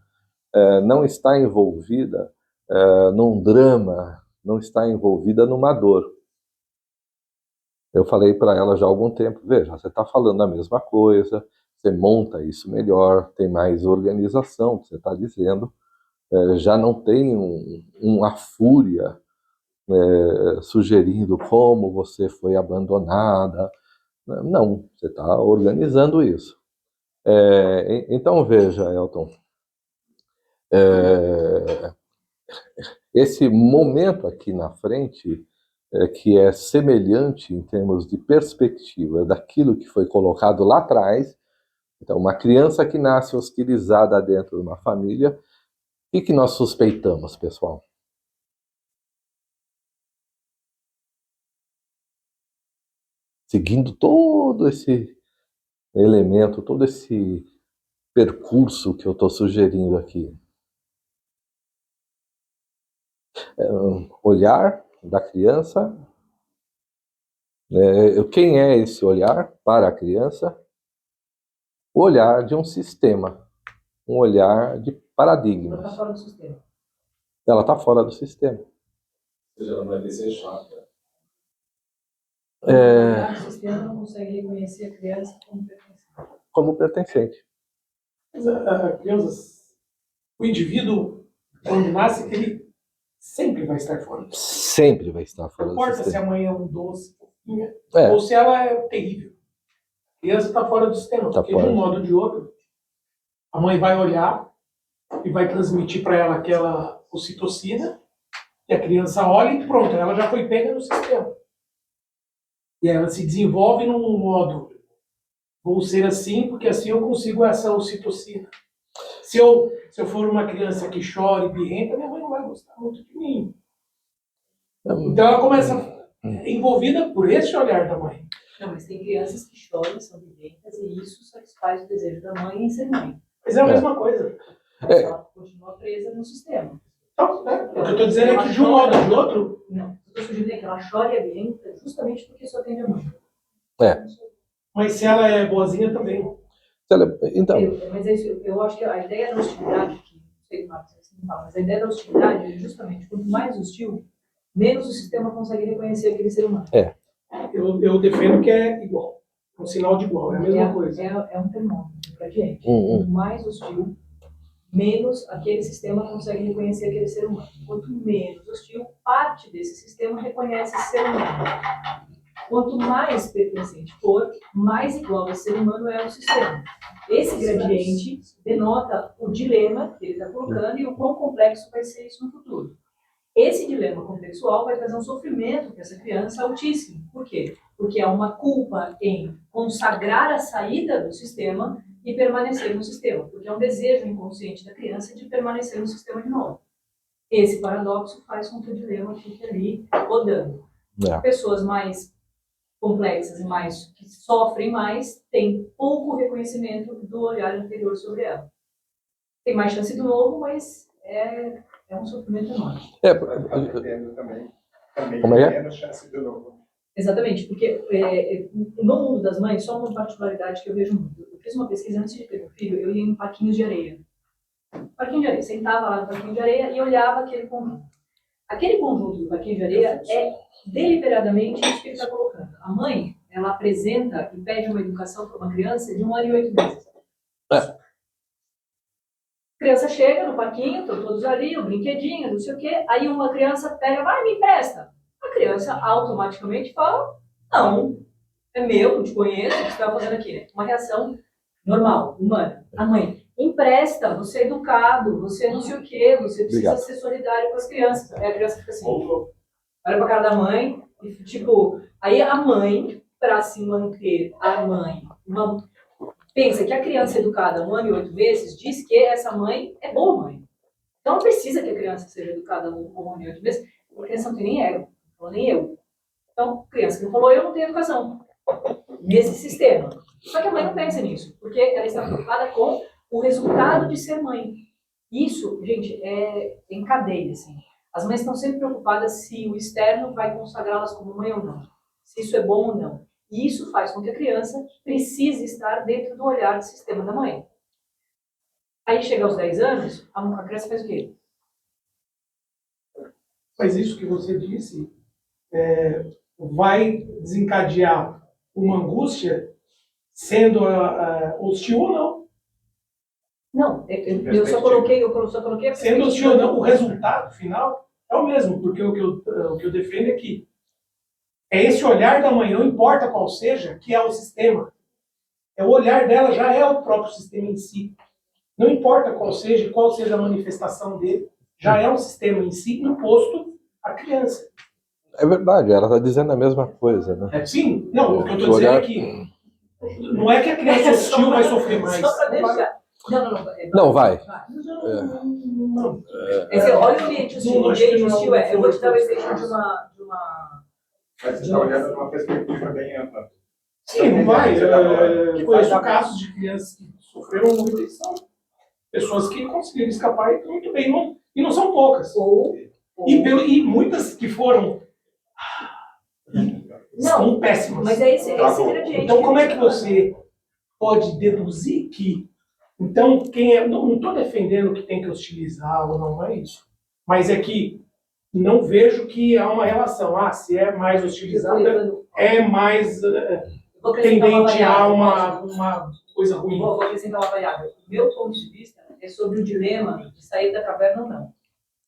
não está envolvida num drama, não está envolvida numa dor. Eu falei para ela já há algum tempo, veja, você está falando a mesma coisa, você monta isso melhor, tem mais organização, você está dizendo, já não tem uma fúria sugerindo como você foi abandonada. Não, você está organizando isso. Então veja, Elton, esse momento aqui na frente, que é semelhante em termos de perspectiva daquilo que foi colocado lá atrás. Então, uma criança que nasce hostilizada dentro de uma família, o que nós suspeitamos, pessoal? Seguindo todo esse elemento, todo esse percurso que eu estou sugerindo aqui. Olhar da criança. Quem é esse olhar para a criança? O olhar de um sistema. Um olhar de paradigmas. Ela está fora do sistema. Ela está fora do sistema. Ou seja, ela vai desejar. O sistema não consegue reconhecer a criança como pertencente. Como pertencente. Mas a criança, o indivíduo, quando nasce, ele sempre vai estar fora. Sempre vai estar fora Não do importa se sistema. a mãe é um doce, fofinha, É. ou se ela é terrível. A criança está fora do sistema, Tá porque fora. de um modo ou de outro, a mãe vai olhar e vai transmitir para ela aquela ocitocina, e a criança olha e pronto, ela já foi pega no sistema. E ela se desenvolve num modo, vou ser assim, porque assim eu consigo essa ocitocina. Se eu for uma criança que chora e birrenta, minha mãe não vai gostar muito de mim. Então ela começa envolvida por esse olhar da mãe. Não, mas tem crianças que choram, são violentas, e isso satisfaz o desejo da mãe em ser mãe. Mas é a mesma coisa. Mas ela continua presa no sistema. Então, o que eu estou dizendo é que de um modo ou de outro, Não, eu estou sugerindo que ela chora e é violenta justamente porque só atende a mãe. mas se ela é boazinha também. Então, Mas é isso, eu acho que a ideia da hostilidade, que não sei o Marcos assim fala, mas a ideia da hostilidade é justamente quanto mais hostil, menos o sistema consegue reconhecer aquele ser humano. Eu defendo que é igual. É um sinal de igual, é a mesma coisa. É um termômetro para gente. Quanto mais hostil, menos aquele sistema consegue reconhecer aquele ser humano. Quanto menos hostil, parte desse sistema reconhece esse ser humano. Quanto mais pertencente for, mais igual esse ser humano é ao sistema. Esse gradiente denota o dilema que ele está colocando e o quão complexo vai ser isso no futuro. Esse dilema complexual vai trazer um sofrimento para essa criança altíssimo. Por quê? Porque há uma culpa em consagrar a saída do sistema e permanecer no sistema, porque é um desejo inconsciente da criança de permanecer no sistema de novo. Esse paradoxo faz com que o dilema fique ali rodando. Pessoas mais complexas e que sofrem mais têm pouco reconhecimento do olhar anterior sobre ela. Tem mais chance do novo, mas é um sofrimento enorme. Como é? Menos chance do novo. Exatamente, porque no mundo das mães, só uma particularidade que eu vejo muito. Eu fiz uma pesquisa antes de ter meu filho, eu ia em parquinhos de areia. Parquinho de areia, sentava lá no parquinho de areia e olhava aquele conjunto. Aquele conjunto do parquinho de areia é deliberadamente isso que ele está colocando. A mãe, ela apresenta e pede uma educação para uma criança de 1 ano e 8 meses. A criança chega no parquinho, estão todos ali, o brinquedinho, não sei o quê, aí uma criança pega, vai, me empresta. A criança automaticamente fala, não, é meu, não te conheço, o que você está fazendo aqui? Uma reação normal, humana. A mãe, empresta, você é educado, você não sei o quê, você precisa ser solidário com as crianças. Aí a criança fica assim, olha pra cara da mãe, e tipo, aí a mãe, para se manter a mãe, pensa que a criança educada 1 ano e 8 meses diz que essa mãe é boa mãe. Então não precisa que a criança seja educada 1 ano e 8 meses, porque a criança não tem nem ego, não falou nem eu. Então, criança que não falou eu não tenho educação nesse sistema. Só que a mãe não pensa nisso, porque ela está preocupada com o resultado de ser mãe. Isso, gente, é em cadeia, assim. As mães estão sempre preocupadas se o externo vai consagrá-las como mãe ou não, se isso é bom ou não. E isso faz com que a criança precise estar dentro do olhar do sistema da mãe. Aí chega aos 10 anos, a criança faz o quê? Mas isso que você disse vai desencadear uma angústia sendo hostil ou não. Não, eu só coloquei Sendo hostil ou não, o resultado final é o mesmo, porque o que eu defendo é que é esse olhar da mãe, não importa qual seja, que é o sistema. É o olhar dela, já é o próprio sistema em si. Não importa qual seja a manifestação dele, já é um sistema em si imposto à criança. É verdade, ela está dizendo a mesma coisa, né? Sim, não, o que eu estou dizendo é que não é que a criança hostil vai sofrer mais. Só para deixar. Não, vai. Não. Quer dizer, olha o ambiente hostil. O ambiente hostil é. Eu vou te dar o exemplo de uma. Mas você está olhando de uma perspectiva bem ampla. Sim, não vai. Que Conheço faz- casos de crianças que sofreram uma rejeição. Pessoas que conseguiram escapar e estão muito bem. E não são poucas. E muitas que foram são péssimas. Mas é esse ingrediente. Então, como é que você pode deduzir que... Então, não estou defendendo que tem que hostilizar ou não é isso. Mas é que não vejo que há uma relação. Se é mais hostilizada, é mais tendente a uma coisa ruim. Vou acrescentar uma variável. O meu ponto de vista é sobre o dilema de sair da caverna ou não.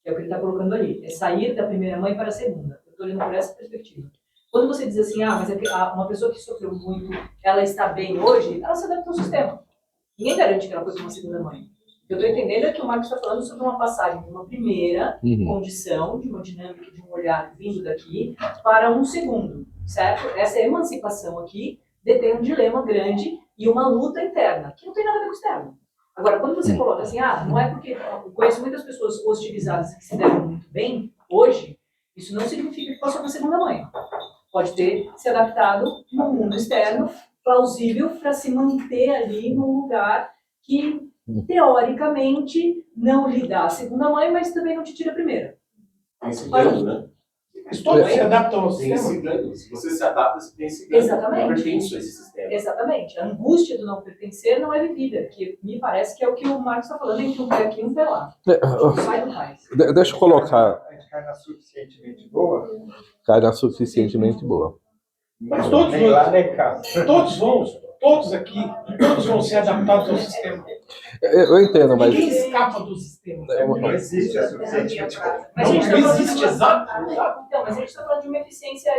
Que é o que ele está colocando ali. É sair da primeira mãe para a segunda. Eu estou olhando por essa perspectiva. Quando você diz assim, mas é que uma pessoa que sofreu muito, ela está bem hoje, ela se adapta ao sistema. Ninguém garante que ela foi para uma segunda mãe. O que eu estou entendendo é que o Marcos está falando sobre uma passagem de uma primeira condição, de uma dinâmica, de um olhar vindo daqui, para um segundo, certo? Essa emancipação aqui detém um dilema grande e uma luta interna, que não tem nada a ver com o externo. Agora, quando você coloca assim, não é porque eu conheço muitas pessoas hostilizadas que se deram muito bem hoje, isso não significa que passou para a segunda mãe. Pode ter se adaptado no mundo externo, plausível para se manter ali num lugar que, teoricamente, não lhe dá a segunda mãe, mas também não te tira a primeira. Tem esse ganho, né? Mas todos se adaptam ao Tem esse sistema. ganho. Se você se adapta, você tem esse ganho. Exatamente. Não pertence a esse sistema. Exatamente. A angústia do não pertencer não é vivida, que me parece que é o que o Marcos está falando, entre um pé aqui e um pé lá. Sai do paz. Deixa eu colocar. A gente cai na suficientemente boa. Cara suficientemente boa. Mas todos Nem lá, nem cá. todos aqui, todos vão ser adaptados ao sistema. Eu entendo, mas Ninguém escapa do sistema. Não existe a suficientemente boa. Mas a gente Não está falando existe, de uma- exato. Então, mas a gente está falando de uma eficiência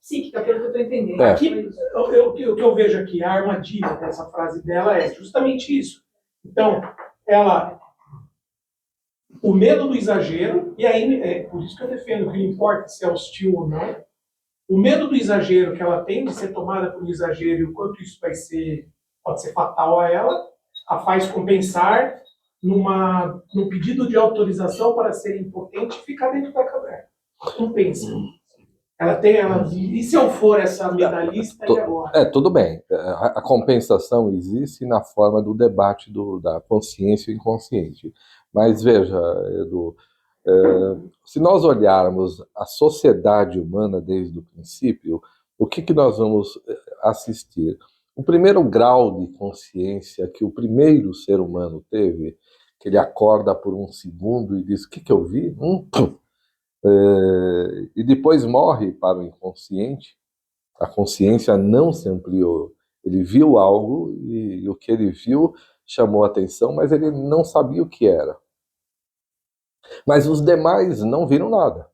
psíquica, pelo que eu estou entendendo. É. Aqui, o que eu vejo aqui, a armadilha dessa frase dela é justamente isso. Então, o medo do exagero, e aí é por isso que eu defendo que não importa se é hostil ou não, o medo do exagero que ela tem de ser tomada por um exagero e o quanto isso pode ser fatal a ela, a faz compensar num pedido de autorização para ser impotente e ficar dentro da caverna. Compensa. E se eu for essa medalhista, e agora? tudo bem. A compensação existe na forma do debate da consciência e inconsciente. Mas veja, Edu, se nós olharmos a sociedade humana desde o princípio, o que nós vamos assistir? O primeiro grau de consciência que o primeiro ser humano teve, que ele acorda por um segundo e diz: o que eu vi? E depois morre para o inconsciente. A consciência não se ampliou. Ele viu algo e o que ele viu chamou a atenção, mas ele não sabia o que era. Mas os demais não viram nada.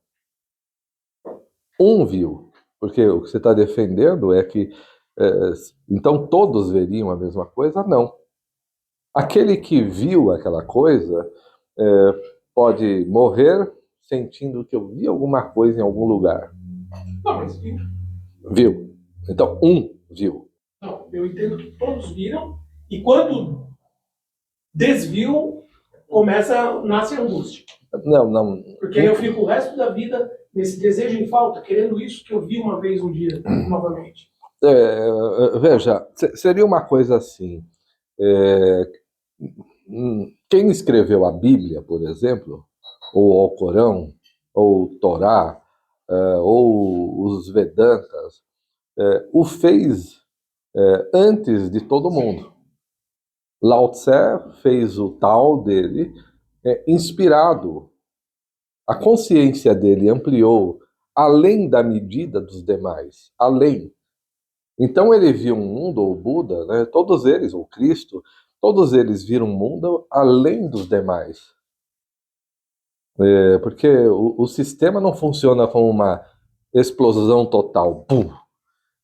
Um viu, porque o que você está defendendo é que então todos veriam a mesma coisa? Não. Aquele que viu aquela coisa pode morrer sentindo que eu vi alguma coisa em algum lugar. Não, mas viu. Viu? Então, um viu. Não, eu entendo que todos viram, e quando desviam, nasce a angústia. Não. Porque aí eu fico o resto da vida nesse desejo em falta, querendo isso que eu vi uma vez, um dia, novamente. Veja, seria uma coisa assim. Quem escreveu a Bíblia, por exemplo, ou o Alcorão, ou o Torá, ou os Vedantas, o fez antes de todo mundo. Lao Tse fez o tal dele inspirado. A consciência dele ampliou além da medida dos demais, além. Então ele viu um mundo, ou Buda, né, todos eles, ou Cristo, todos eles viram um mundo além dos demais. Porque o sistema não funciona como uma explosão total. Pum!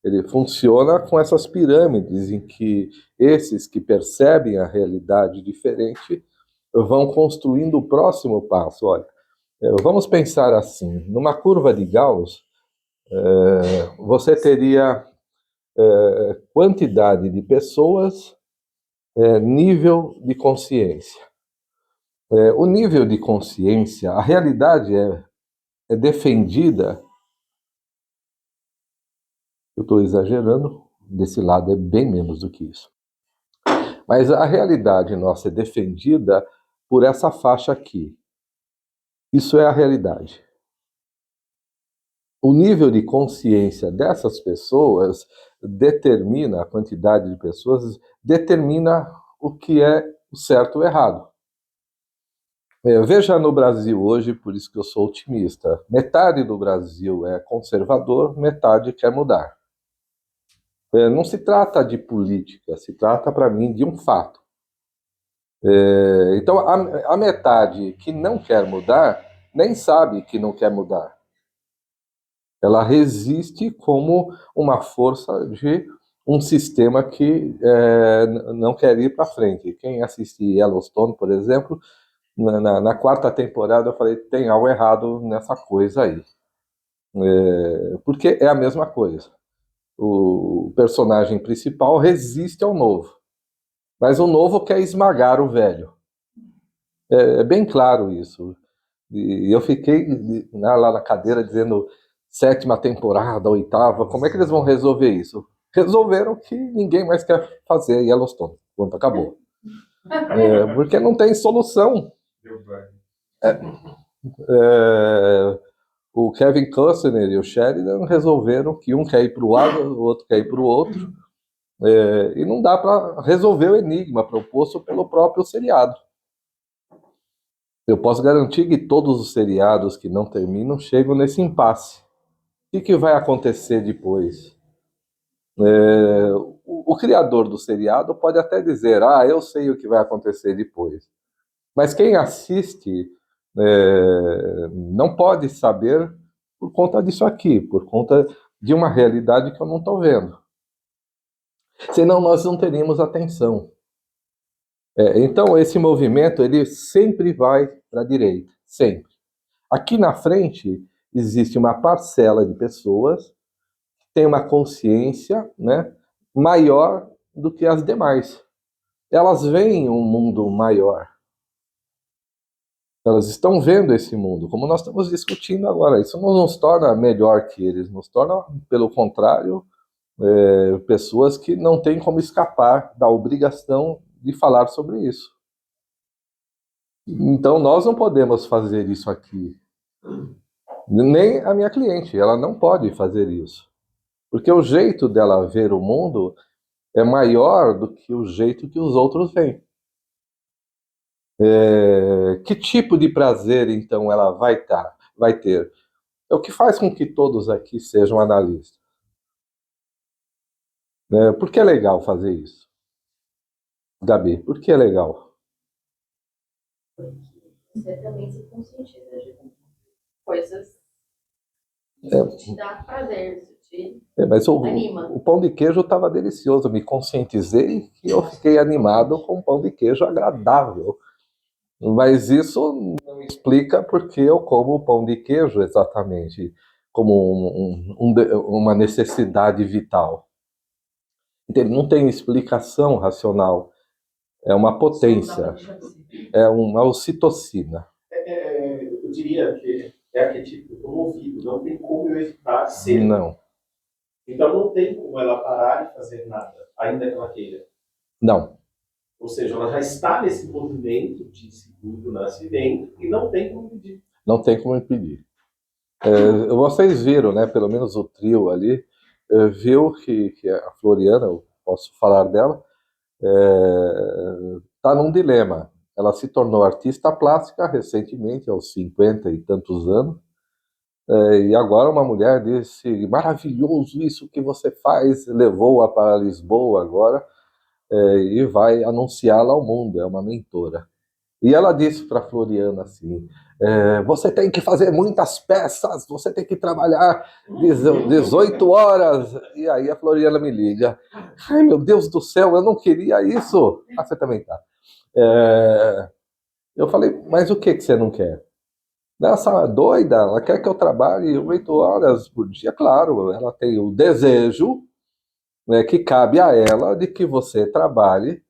Ele funciona com essas pirâmides em que esses que percebem a realidade diferente vão construindo o próximo passo. Olha, vamos pensar assim: numa curva de Gauss, você teria quantidade de pessoas, nível de consciência. O nível de consciência, a realidade é defendida. Eu estou exagerando, desse lado é bem menos do que isso. Mas a realidade nossa é defendida por essa faixa aqui. Isso é a realidade. O nível de consciência dessas pessoas determina, a quantidade de pessoas, determina o que é o certo ou errado. Veja no Brasil hoje, por isso que eu sou otimista. Metade do Brasil é conservador, metade quer mudar. Não se trata de política, se trata, para mim, de um fato. Então, a metade que não quer mudar, nem sabe que não quer mudar. Ela resiste como uma força de um sistema que não quer ir para frente. Quem assiste Yellowstone, por exemplo, na quarta temporada eu falei, tem algo errado nessa coisa aí. Porque é a mesma coisa. O personagem principal resiste ao novo, mas o novo quer esmagar o velho. É bem claro isso. E eu fiquei lá na cadeira dizendo, 7ª temporada, 8ª, como é que eles vão resolver isso? Resolveram que ninguém mais quer fazer Yellowstone. Pronto, acabou. Porque não tem solução. O Kevin Costner e o Sheridan resolveram que um quer ir para o lado, o outro quer ir para o outro. E não dá para resolver o enigma proposto pelo próprio seriado. Eu posso garantir que todos os seriados que não terminam chegam nesse impasse. O que vai acontecer depois? O criador do seriado pode até dizer, eu sei o que vai acontecer depois. Mas quem assiste não pode saber por conta disso aqui, por conta de uma realidade que eu não estou vendo. Senão nós não teríamos atenção. Então esse movimento ele sempre vai para a direita, sempre. Aqui na frente existe uma parcela de pessoas que tem uma consciência, né, maior do que as demais. Elas veem um mundo maior. Elas estão vendo esse mundo, como nós estamos discutindo agora. Isso não nos torna melhor que eles, nos torna, pelo contrário, pessoas que não têm como escapar da obrigação de falar sobre isso. Então nós não podemos fazer isso aqui. Nem a minha cliente, ela não pode fazer isso. Porque o jeito dela ver o mundo é maior do que o jeito que os outros veem. Que tipo de prazer, então, ela vai ter? É o que faz com que todos aqui sejam analistas. Por que é legal fazer isso? Gabi, por que é legal? Você também se conscientiza de coisas. Isso te dá prazer, isso te mas anima. O pão de queijo estava delicioso, me conscientizei que eu fiquei animado com um pão de queijo agradável. Mas isso não explica porque eu como o pão de queijo exatamente como uma necessidade vital. Não tem explicação racional. É uma potência. É uma ocitocina. Eu diria que é arquetípico promovido. Não tem como eu evitar ser. Não. Então não tem como ela parar de fazer nada, ainda que ela queira. Não. Ou seja, ela já está nesse movimento de segundo nascimento e não tem como impedir. Não tem como impedir. Vocês viram, né? Pelo menos o trio ali viu que a Floriana, eu posso falar dela, está num dilema. Ela se tornou artista plástica recentemente, aos 50 e tantos anos, e agora uma mulher disse, maravilhoso isso que você faz, levou-a para Lisboa agora, e vai anunciá-la ao mundo, é uma mentora. E ela disse para a Floriana assim, você tem que fazer muitas peças, você tem que trabalhar 18 horas. E aí a Floriana me liga, ai meu Deus do céu, eu não queria isso. Ah, você também tá. Eu falei, mas o que você não quer? Essa doida, ela quer que eu trabalhe 8 horas por dia. Claro, ela tem o desejo, né, que cabe a ela de que você trabalhe,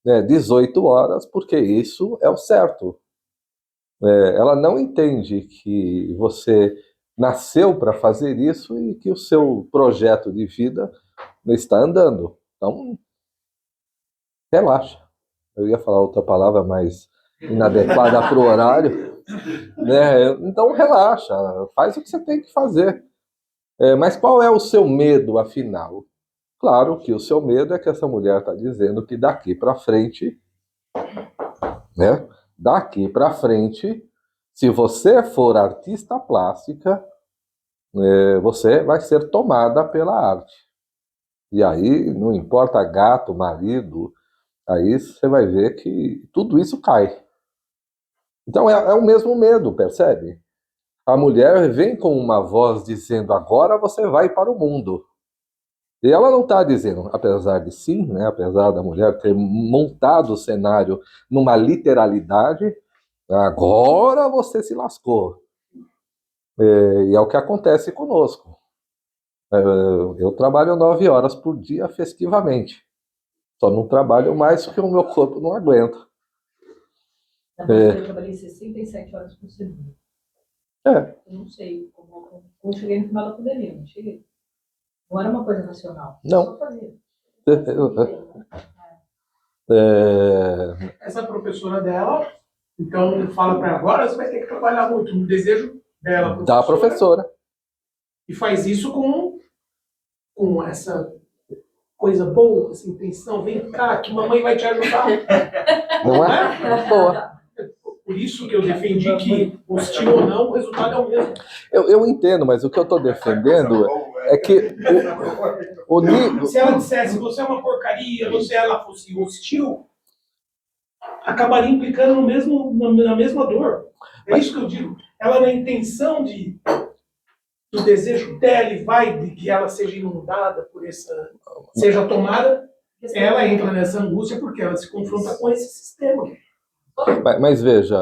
né, 18 horas, porque isso é o certo. Ela não entende que você nasceu para fazer isso e que o seu projeto de vida não está andando. Então, relaxa. Eu ia falar outra palavra mais inadequada para o horário, né? Então, relaxa, faz o que você tem que fazer. Mas qual é o seu medo, afinal? Claro que o seu medo é que essa mulher está dizendo que daqui para frente, né? Daqui para frente, se você for artista plástica, você vai ser tomada pela arte. E aí, não importa gato, marido, aí você vai ver que tudo isso cai. Então é o mesmo medo, percebe? A mulher vem com uma voz dizendo, agora você vai para o mundo. E ela não está dizendo, apesar de sim, né, apesar da mulher ter montado o cenário numa literalidade, agora você se lascou. E é o que acontece conosco. Eu trabalho 9 horas por dia festivamente. Só não trabalho mais porque o meu corpo não aguenta. Eu trabalhei 67 horas por semana. É. Eu não sei como cheguei no final da pandemia, não cheguei. Não era uma coisa racional. Não. Só fazia. Essa professora dela, então, fala para ela, agora você vai ter que trabalhar muito, no desejo dela. Da professora. E faz isso com essa coisa boa, essa intenção, vem cá, que mamãe vai te ajudar. Não é? Boa. Por isso que eu defendi que, hostil ou não, o resultado é o mesmo. Eu entendo, mas o que eu estou defendendo é que o nível... Se ela dissesse, você é uma porcaria, ela fosse hostil, acabaria implicando na mesma dor. É isso que eu digo. Ela, na intenção do desejo dela e vai de que ela seja inundada por seja tomada, ela entra nessa angústia porque ela se confronta com esse sistema. Mas veja,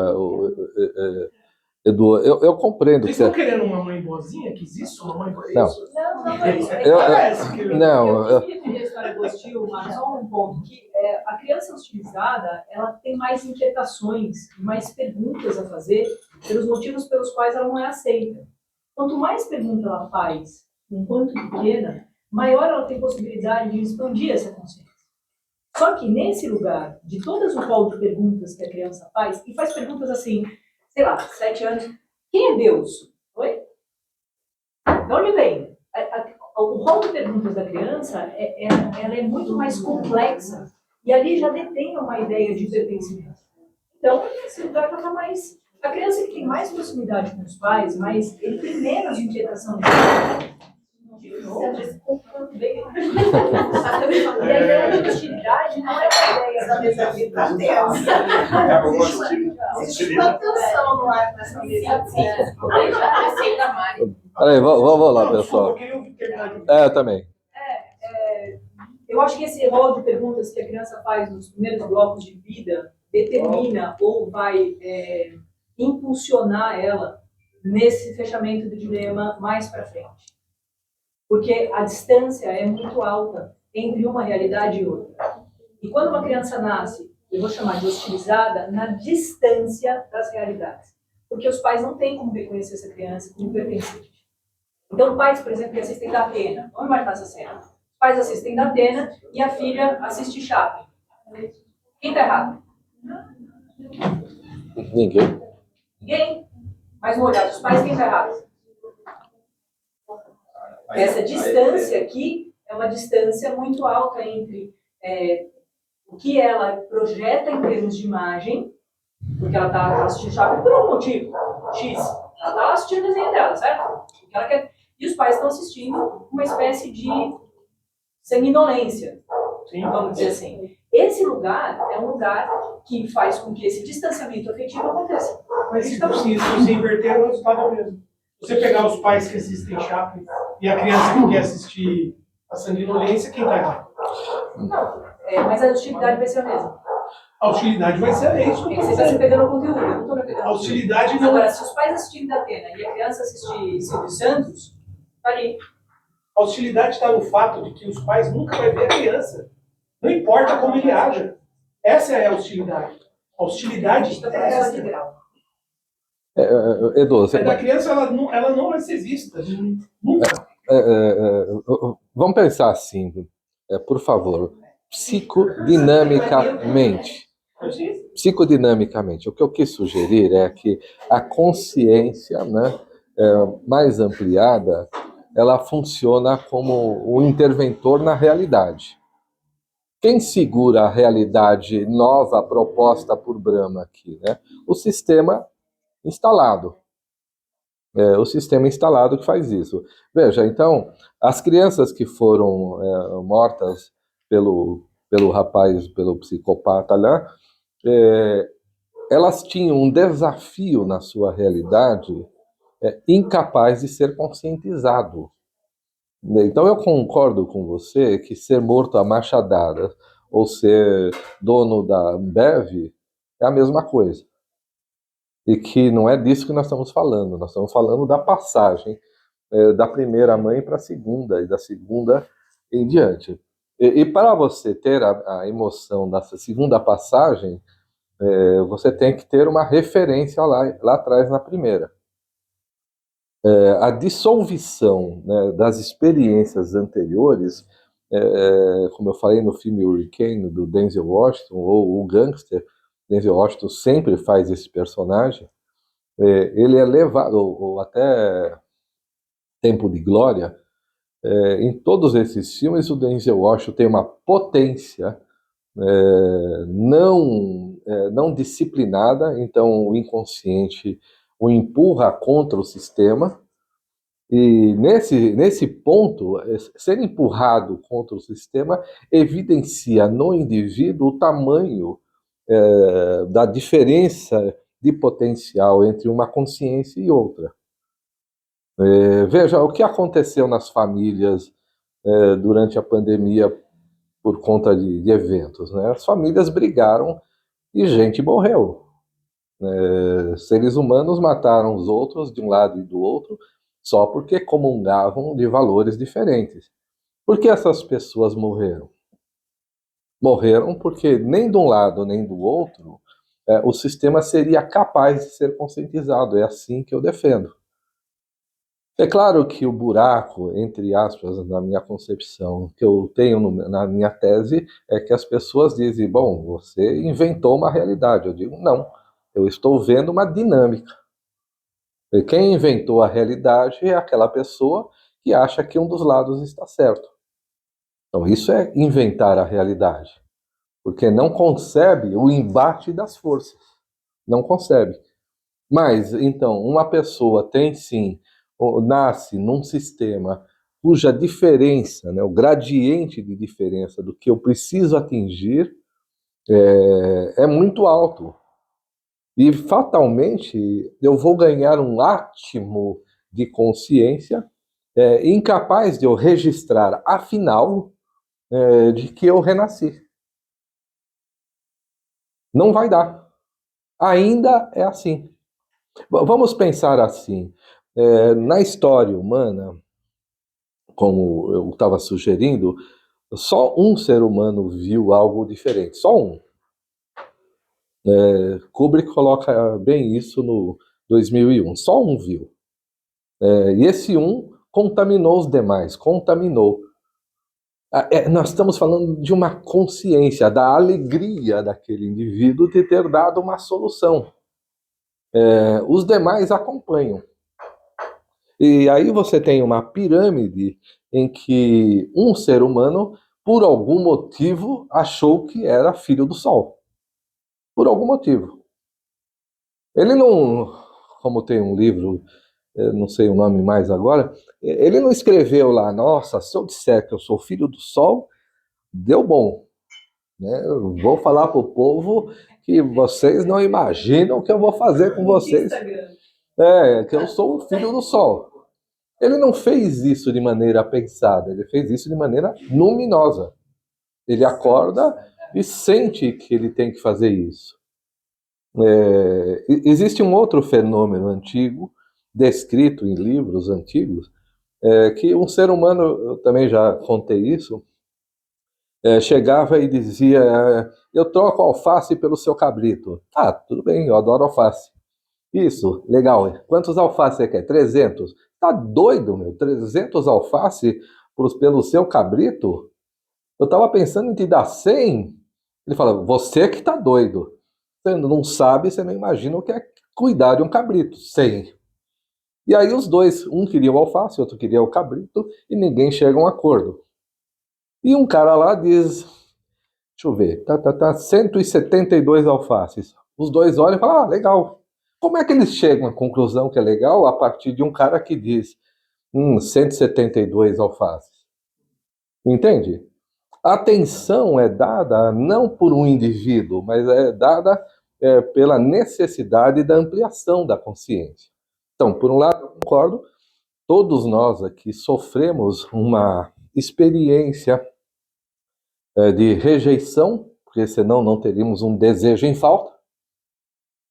Edu, eu compreendo Vocês que estão querendo uma mãe boazinha? Que existe uma mãe boazinha? Não. Eu queria a história do hostil, mas só um ponto, que a criança hostilizada, ela tem mais inquietações, mais perguntas a fazer pelos motivos pelos quais ela não é aceita. Quanto mais pergunta ela faz, enquanto pequena, maior ela tem possibilidade de expandir essa consciência. Só que nesse lugar, de todas o rol de perguntas que a criança faz, e faz perguntas assim, sei lá, 7 anos, quem é Deus? Oi? De onde vem? O rol de perguntas da criança, ela é muito mais complexa, e ali já detém uma ideia de pertencimento. Então, esse lugar está mais... A criança que tem mais proximidade com os pais, mas ele tem menos inquietação de novo. E a ideia de hostilidade não é a ideia da desafio. Existe uma tensão no ar dessa mesa. Peraí, vamos lá, pessoal. Eu também. Eu acho que esse rol de perguntas que a criança faz nos primeiros blocos de vida determina ou vai impulsionar ela nesse fechamento do dilema mais para frente. Porque a distância é muito alta entre uma realidade e outra. E quando uma criança nasce, eu vou chamar de hostilizada, na distância das realidades. Porque os pais não têm como reconhecer essa criança como pertencente. Então, pais, por exemplo, que assistem da Atena, vamos marcar essa cena. Os pais assistem da Atena e a filha assiste Chaplin. Quem está errado? Ninguém. Ninguém. Mas vou olhar os pais, quem está errado? Essa distância aqui é uma distância muito alta entre o que ela projeta em termos de imagem, porque ela está assistindo Chaplin por algum motivo, X. Ela está assistindo o desenho dela, certo? Ela quer... E os pais estão assistindo uma espécie de sanguinolência, vamos dizer assim. Esse lugar é um lugar que faz com que esse distanciamento afetivo aconteça. Mas se você inverter, o resultado é o mesmo. Você pegar os pais que assistem Chaplin e a criança que quer assistir a sanguinolência, quem está errado? Não, mas a hostilidade vai ser a mesma. A hostilidade vai ser isso. É que você está se pegando o conteúdo, eu não estou me pegando. A hostilidade não. Agora, se os pais assistirem da Atena e a criança assistir Silvio Santos, tá ali. A hostilidade está no fato de que os pais nunca vão ver a criança. Não importa como ele haja. Essa é a hostilidade. A hostilidade Está é falando só de essa. grau. Edu, É da criança, ela não vai ser vista. Nunca. vamos pensar assim, por favor, psicodinamicamente. Psicodinamicamente, o que eu quis sugerir é que a consciência, né, mais ampliada, ela funciona como um interventor na realidade. Quem segura a realidade nova proposta por Brahma aqui, né? O sistema instalado. O sistema instalado que faz isso. Veja, então, as crianças que foram mortas pelo rapaz, pelo psicopata lá, elas tinham um desafio na sua realidade incapaz de ser conscientizado. Então eu concordo com você que ser morto a machadada ou ser dono da Ambev é a mesma coisa. E que não é disso que nós estamos falando da passagem da primeira mãe para a segunda, e da segunda em diante. E para você ter a emoção dessa segunda passagem, você tem que ter uma referência lá atrás na primeira. A dissolução, né, das experiências anteriores, como eu falei no filme Hurricane, do Denzel Washington, ou o Gangster, Denzel Washington sempre faz esse personagem, ele é levado, ou até Tempo de Glória, em todos esses filmes o Denzel Washington tem uma potência não disciplinada, então o inconsciente o empurra contra o sistema, e nesse ponto, ser empurrado contra o sistema evidencia no indivíduo o tamanho da diferença de potencial entre uma consciência e outra. Veja o que aconteceu nas famílias durante a pandemia por conta de eventos, né? As famílias brigaram e gente morreu. Seres humanos mataram os outros de um lado e do outro só porque comungavam de valores diferentes. Por que essas pessoas morreram? Morreram porque nem de um lado nem do outro o sistema seria capaz de ser conscientizado. É assim que eu defendo. É claro que o buraco, entre aspas, na minha concepção, que eu tenho na minha tese, é que as pessoas dizem, bom, você inventou uma realidade. Eu digo, não, eu estou vendo uma dinâmica. E quem inventou a realidade é aquela pessoa que acha que um dos lados está certo. Então isso é inventar a realidade, porque não concebe o embate das forças. Não concebe. Mas, então, uma pessoa tem sim, nasce num sistema cuja diferença, né, o gradiente de diferença do que eu preciso atingir é muito alto. E fatalmente eu vou ganhar um átimo de consciência incapaz de eu registrar, afinal, de que eu renasci. Não vai dar. Ainda é assim. Vamos pensar assim. Na história humana, como eu estava sugerindo, só um ser humano viu algo diferente. Só um. Kubrick coloca bem isso no 2001. Só um viu. E esse um contaminou os demais. Contaminou. Nós estamos falando de uma consciência, da alegria daquele indivíduo de ter dado uma solução. Os demais acompanham. E aí você tem uma pirâmide em que um ser humano, por algum motivo, achou que era filho do Sol. Por algum motivo. Ele não, como tem um livro, não sei o nome mais agora, ele não escreveu lá, nossa, se eu disser que eu sou filho do Sol, deu bom. né? Eu vou falar para o povo que vocês não imaginam o que eu vou fazer com vocês. Que eu sou o filho do sol. Ele não fez isso de maneira pensada, ele fez isso de maneira luminosa. Ele acorda e sente que ele tem que fazer isso. Existe um outro fenômeno antigo, descrito em livros antigos, que um ser humano, eu também já contei isso, chegava e dizia: eu troco alface pelo seu cabrito. Ah, tudo bem, eu adoro alface. Isso, legal. Quantos alfaces você quer? 300. Tá doido, meu? 300 alfaces pelo seu cabrito? Eu tava pensando em te dar 100. Ele fala: você que tá doido. Você não sabe, você não imagina o que é cuidar de um cabrito. 100. E aí os dois, um queria o alface, outro queria o cabrito, e ninguém chega a um acordo. E um cara lá diz: deixa eu ver, 172 alfaces. Os dois olham e falam: ah, legal. Como é que eles chegam à conclusão que é legal a partir de um cara que diz 172 alfaces? Entende? A atenção é dada não por um indivíduo, mas é dada pela necessidade da ampliação da consciência. Então, por um lado, eu concordo, todos nós aqui sofremos uma experiência de rejeição, porque senão não teríamos um desejo em falta.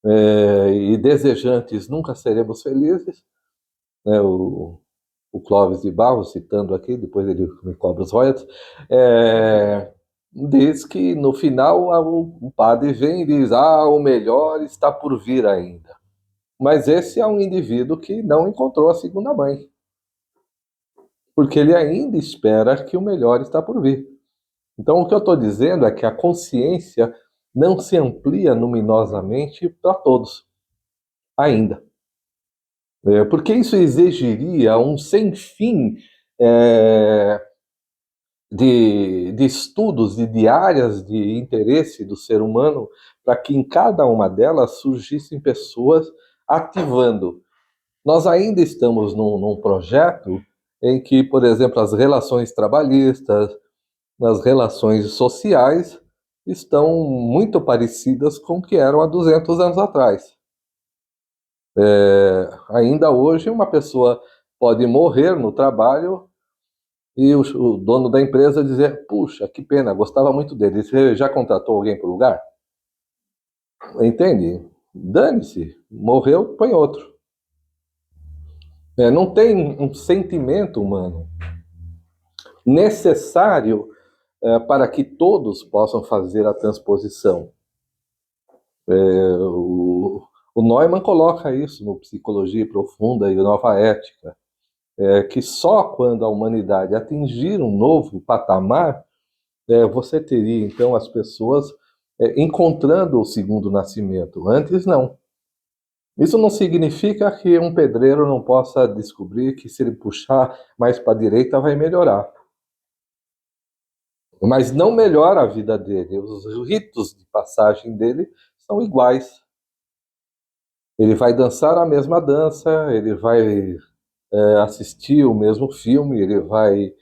E desejantes nunca seremos felizes, né? O Clóvis de Barros, citando aqui, depois ele me cobra os royalties, diz que no final o padre vem e diz: ah, o melhor está por vir ainda. Mas esse é um indivíduo que não encontrou a segunda mãe, porque ele ainda espera que o melhor está por vir. Então, o que eu estou dizendo é que a consciência não se amplia luminosamente para todos, ainda. Porque isso exigiria um sem fim de estudos e de áreas de interesse do ser humano, para que em cada uma delas surgissem pessoas ativando. Nós ainda estamos num projeto em que, por exemplo, as relações trabalhistas, nas relações sociais, estão muito parecidas com o que eram há 200 anos atrás. Ainda hoje, uma pessoa pode morrer no trabalho e o dono da empresa dizer: puxa, que pena, gostava muito dele. Você já contratou alguém para o lugar? Entende? Dane-se, morreu, põe outro. Não tem um sentimento humano necessário para que todos possam fazer a transposição. O Neumann coloca isso no Psicologia Profunda e Nova Ética, que só quando a humanidade atingir um novo patamar, você teria então as pessoas encontrando o segundo nascimento. Antes não. Isso não significa que um pedreiro não possa descobrir que se ele puxar mais para a direita vai melhorar. Mas não melhora a vida dele. Os ritos de passagem dele são iguais. Ele vai dançar a mesma dança, ele vai assistir o mesmo filme, ele vai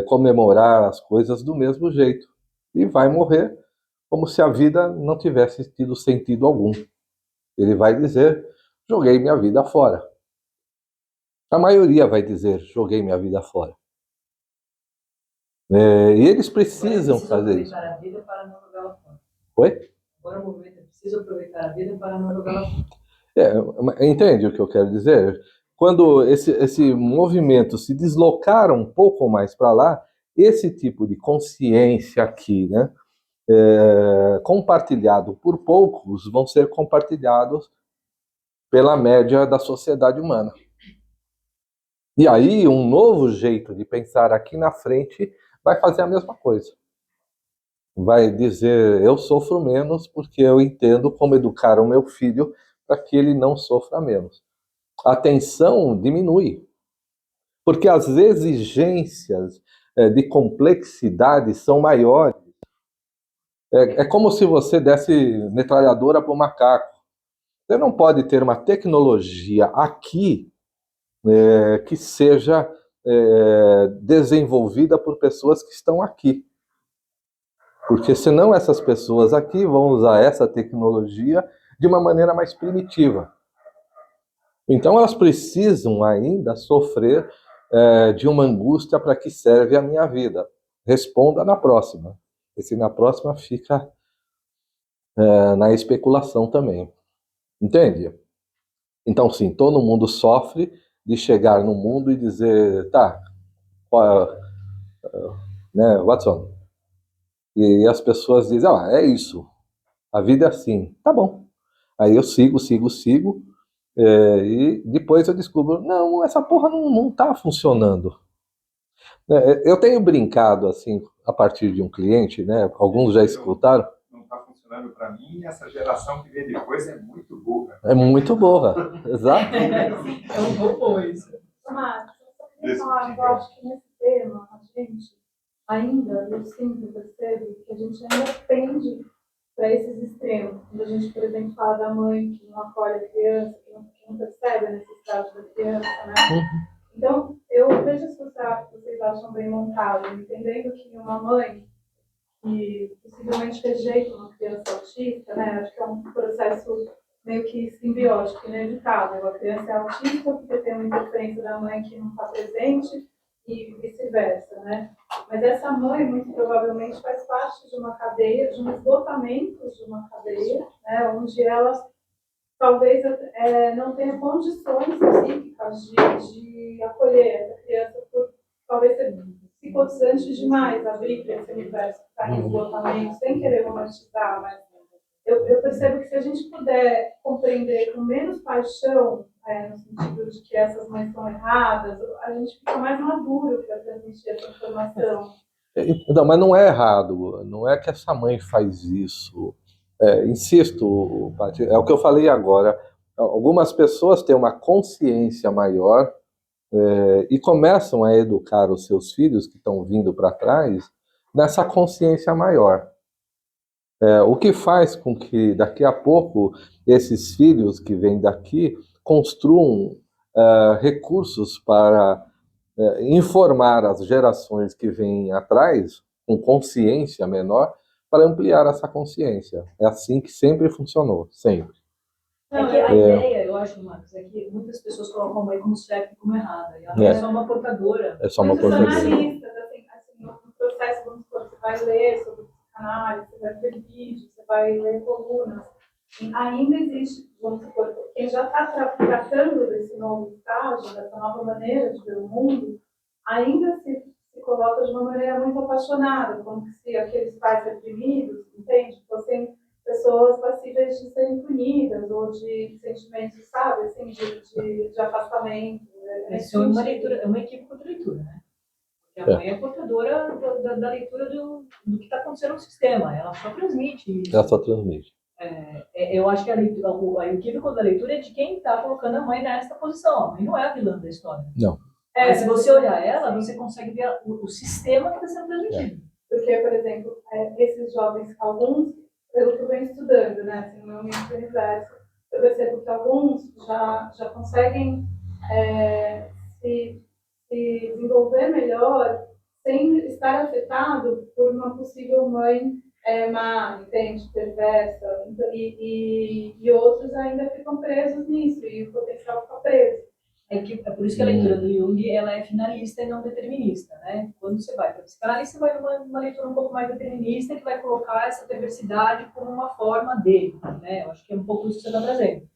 comemorar as coisas do mesmo jeito. E vai morrer como se a vida não tivesse tido sentido algum. Ele vai dizer: joguei minha vida fora. A maioria vai dizer: joguei minha vida fora. E eles precisam fazer isso. Aproveitar a vida para não jogá-la fora. Oi? Agora o movimento é preciso aproveitar a vida para não jogá-la fora. Entende o que eu quero dizer? Quando esse movimento se deslocar um pouco mais para lá, esse tipo de consciência aqui, né, compartilhado por poucos, vão ser compartilhados pela média da sociedade humana. E aí, um novo jeito de pensar aqui na frente vai fazer a mesma coisa. Vai dizer: eu sofro menos porque eu entendo como educar o meu filho para que ele não sofra menos. A tensão diminui, porque as exigências de complexidade são maiores. É como se você desse metralhadora para o macaco. Você não pode ter uma tecnologia aqui que seja desenvolvida por pessoas que estão aqui. Porque senão essas pessoas aqui vão usar essa tecnologia de uma maneira mais primitiva. Então elas precisam ainda sofrer de uma angústia para que serve a minha vida. Responda na próxima. Esse na próxima fica na especulação também. Entende? Então, sim, todo mundo sofre de chegar no mundo e dizer, tá, né, Watson? E as pessoas dizem, é isso, a vida é assim, tá bom. Aí eu sigo, e depois eu descubro, não, essa porra não tá funcionando. Eu tenho brincado, assim, a partir de um cliente, né, alguns já escutaram. Não está funcionando para mim, essa geração que vem depois é muito burra. É muito burra, exato. É um robô isso. Mas, eu acho que nesse tema, a gente ainda, eu sinto, percebo, que a gente ainda pende para esses extremos. Quando a gente, por exemplo, fala da mãe que não acolhe a criança, que não percebe a necessidade da criança, né? Então, eu vejo esse que vocês acham bem montado, entendendo que uma mãe que possivelmente rejeita uma criança autista, né? Acho que é um processo meio que simbiótico, inevitável. A criança é autista porque tem uma interferência da mãe que não está presente e vice-versa, né? Mas essa mãe, muito provavelmente, faz parte de uma cadeia, de um esgotamento de uma cadeia, né? Onde ela talvez não tenha condições psíquicas de acolher essa criança por talvez ser psicotizante demais abrir para esse universo que está em esgotamento, sem querer romantizar, mas eu percebo que se a gente puder compreender com menos paixão, no sentido de que essas mães são erradas, a gente fica mais maduro para transmitir essa informação. Não, mas não é errado, não é que essa mãe faz isso. Insisto, Paty, é o que eu falei agora. Algumas pessoas têm uma consciência maior e começam a educar os seus filhos que estão vindo para trás nessa consciência maior. O que faz com que daqui a pouco esses filhos que vêm daqui construam recursos para informar as gerações que vêm atrás com consciência menor para ampliar essa consciência. É assim que sempre funcionou, sempre. É que a ideia, eu acho, Marcos, é que muitas pessoas colocam a mãe como certa e como errada. E ela é só uma portadora. É só uma portadora. Analistas, assim, no processo, vamos supor, você vai ler sobre psicanálise, você vai ver vídeos, você vai ler colunas. Ainda existe, vamos supor, quem já está tratando desse novo estágio, dessa nova maneira de ver o mundo, ainda se coloca de uma maneira muito apaixonada, como se aqueles pais reprimidos, entende? Fossem pessoas passíveis de serem punidas, ou de sentimentos, sabe, assim, de afastamento. Isso é uma leitura, é uma equívoca de leitura, né? Porque a mãe é portadora da leitura do que está acontecendo no sistema, ela só transmite isso. Ela só transmite. Eu acho que o equívoco da leitura é de quem está colocando a mãe nessa posição. A mãe não é a vilã da história. Não. Mas se você olhar ela, você consegue ver o sistema que está sendo transmitido. Porque, por exemplo, esses jovens, alguns, pelo que eu venho estudando, né, assim, no meu universo, eu percebo que alguns já conseguem se desenvolver melhor sem estar afetado por uma possível mãe má, entende, perversa, e outros ainda ficam presos nisso, e o potencial fica preso. É por isso que a leitura do Jung ela é finalista e não determinista, né? Quando você vai para a psicanálise, você vai numa leitura um pouco mais determinista que vai colocar essa perversidade como uma forma dele, né? Eu acho que é um pouco isso que você está trazendo.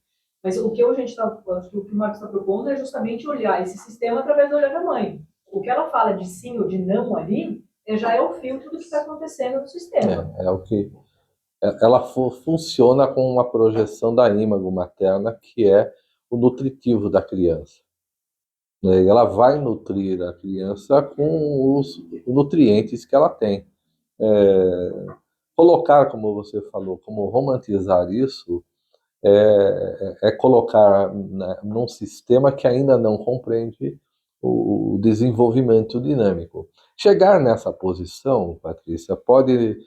Mas o que acho que o que o Marcos está propondo é justamente olhar esse sistema através do olhar da mãe. O que ela fala de sim ou de não ali já é o filtro do que está acontecendo no sistema. É o que ela funciona com uma projeção da ímago materna, que é o nutritivo da criança. Ela vai nutrir a criança com os nutrientes que ela tem. Colocar, como você falou, como romantizar isso, é colocar num sistema que ainda não compreende o desenvolvimento dinâmico. Chegar nessa posição, Patrícia, pode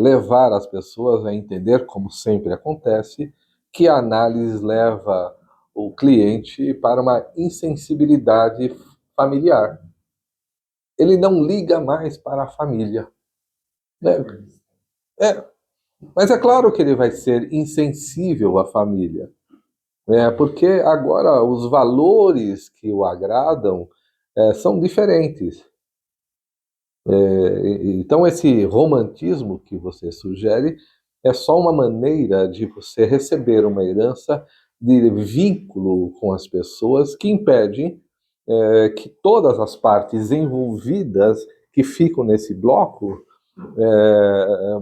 levar as pessoas a entender, como sempre acontece, que a análise leva o cliente para uma insensibilidade familiar. Ele não liga mais para a família. Mas é claro que ele vai ser insensível à família, porque agora os valores que o agradam são diferentes. Então esse romantismo que você sugere é só uma maneira de você receber uma herança de vínculo com as pessoas que impede que todas as partes envolvidas que ficam nesse bloco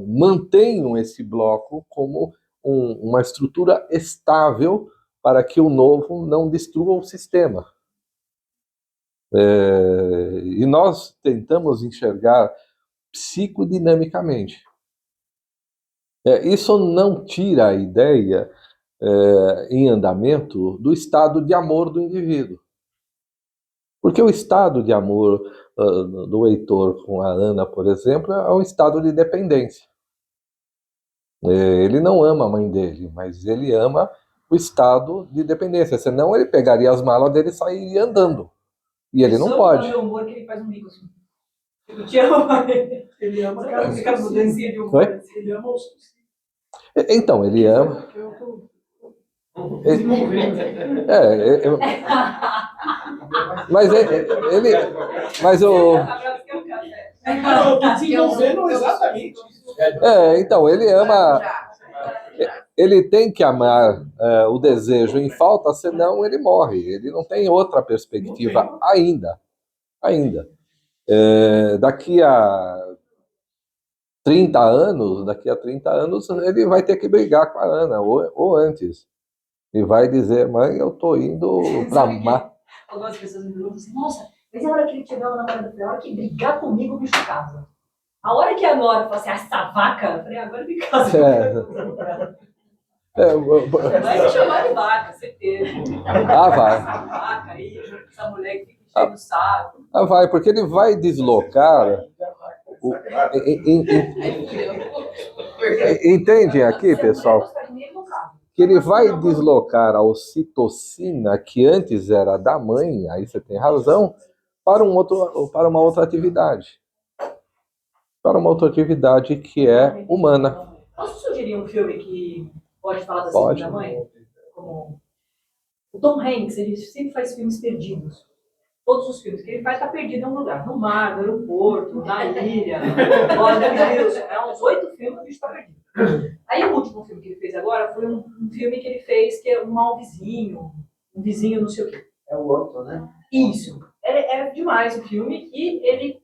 mantenham esse bloco como uma estrutura estável para que o novo não destrua o sistema. E nós tentamos enxergar psicodinamicamente. Isso não tira a ideia em andamento do estado de amor do indivíduo. Porque o estado de amor do Heitor com a Ana, por exemplo, é um estado de dependência. Ele não ama a mãe dele, mas ele ama o estado de dependência. Senão ele pegaria as malas dele e sairia andando. E ele não pode. Meu humor que ele faz um bico assim. Eu te amo. Ele ama aquela mudancinha de humor. Oi? Ele ama os. Então, ele ama. Mas ele. Mas o. Eu tô desenvolvendo exatamente isso. Então, ele ama. Ele tem que amar o desejo em falta, senão ele morre. Ele não tem outra perspectiva ainda. Daqui a 30 anos, ele vai ter que brigar com a Ana, ou antes. E vai dizer, mãe, eu tô indo pra mar. Algumas pessoas me perguntam assim, nossa, mas a hora que ele tiver uma namorada, a hora que brigar comigo, o bicho casa. A hora que a Nora fala assim, essa vaca, eu falei, agora me casa. Vai se chamar de vaca, certeza. Vai. Essa vaca aí, essa mulher que fica enchendo o saco. Vai, porque ele vai deslocar. Entende aqui, pessoal? Que ele vai deslocar a ocitocina, que antes era da mãe, aí você tem razão, para uma outra atividade. Para uma outra atividade que é humana. Posso sugerir um filme que pode falar da segunda mãe? Como... O Tom Hanks, ele sempre faz filmes perdidos. Todos os filmes que ele faz, está perdido em um lugar. No mar, no aeroporto, na ilha. Olha, Deus, uns 8 filmes, o bicho está perdido. Aí o último filme que ele fez agora foi um filme que ele fez que é um mau vizinho, um vizinho não sei o quê. É o outro, né? Isso. É demais o filme e ele,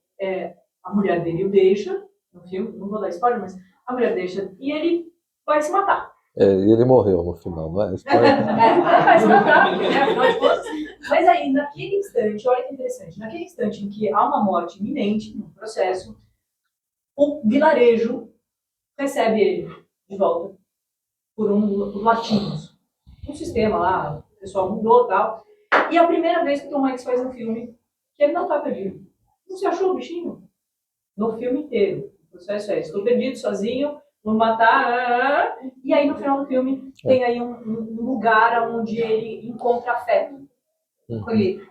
a mulher dele o deixa, no filme, não vou dar spoiler, mas a mulher deixa e ele vai se matar. Ele morreu no final, não é? Vai se matar, afinal de contas. Mas aí, naquele instante, olha que interessante, naquele instante em que há uma morte iminente no processo, o vilarejo recebe ele de volta por latinos. Um sistema lá, o pessoal mudou e tal. E é a primeira vez que o Tom Hanks faz um filme que ele não está perdido. Não se achou o bichinho? No filme inteiro. O processo é: estou perdido, sozinho, vou matar. E aí, no final do filme, tem aí um lugar onde ele encontra afeto. Ele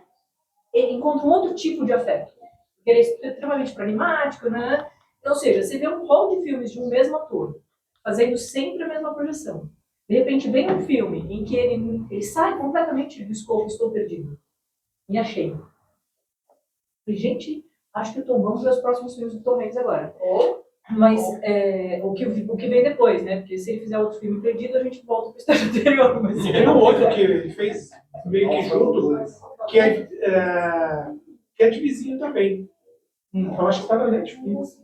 encontra um outro tipo de afeto. Porque ele é extremamente pragmático, né? Ou seja, você vê um rol de filmes de um mesmo ator, fazendo sempre a mesma projeção. De repente vem um filme em que ele sai completamente do escopo, estou perdido. Me achei. Falei, gente, acho que vamos ver os próximos filmes do Tom Hanks agora. Mas o que vem depois, né? Porque se ele fizer outro filme perdido, a gente volta para o estágio anterior. Mas... Tem um outro que ele fez meio que junto, que é de vizinho também. Eu acho que está na Netflix.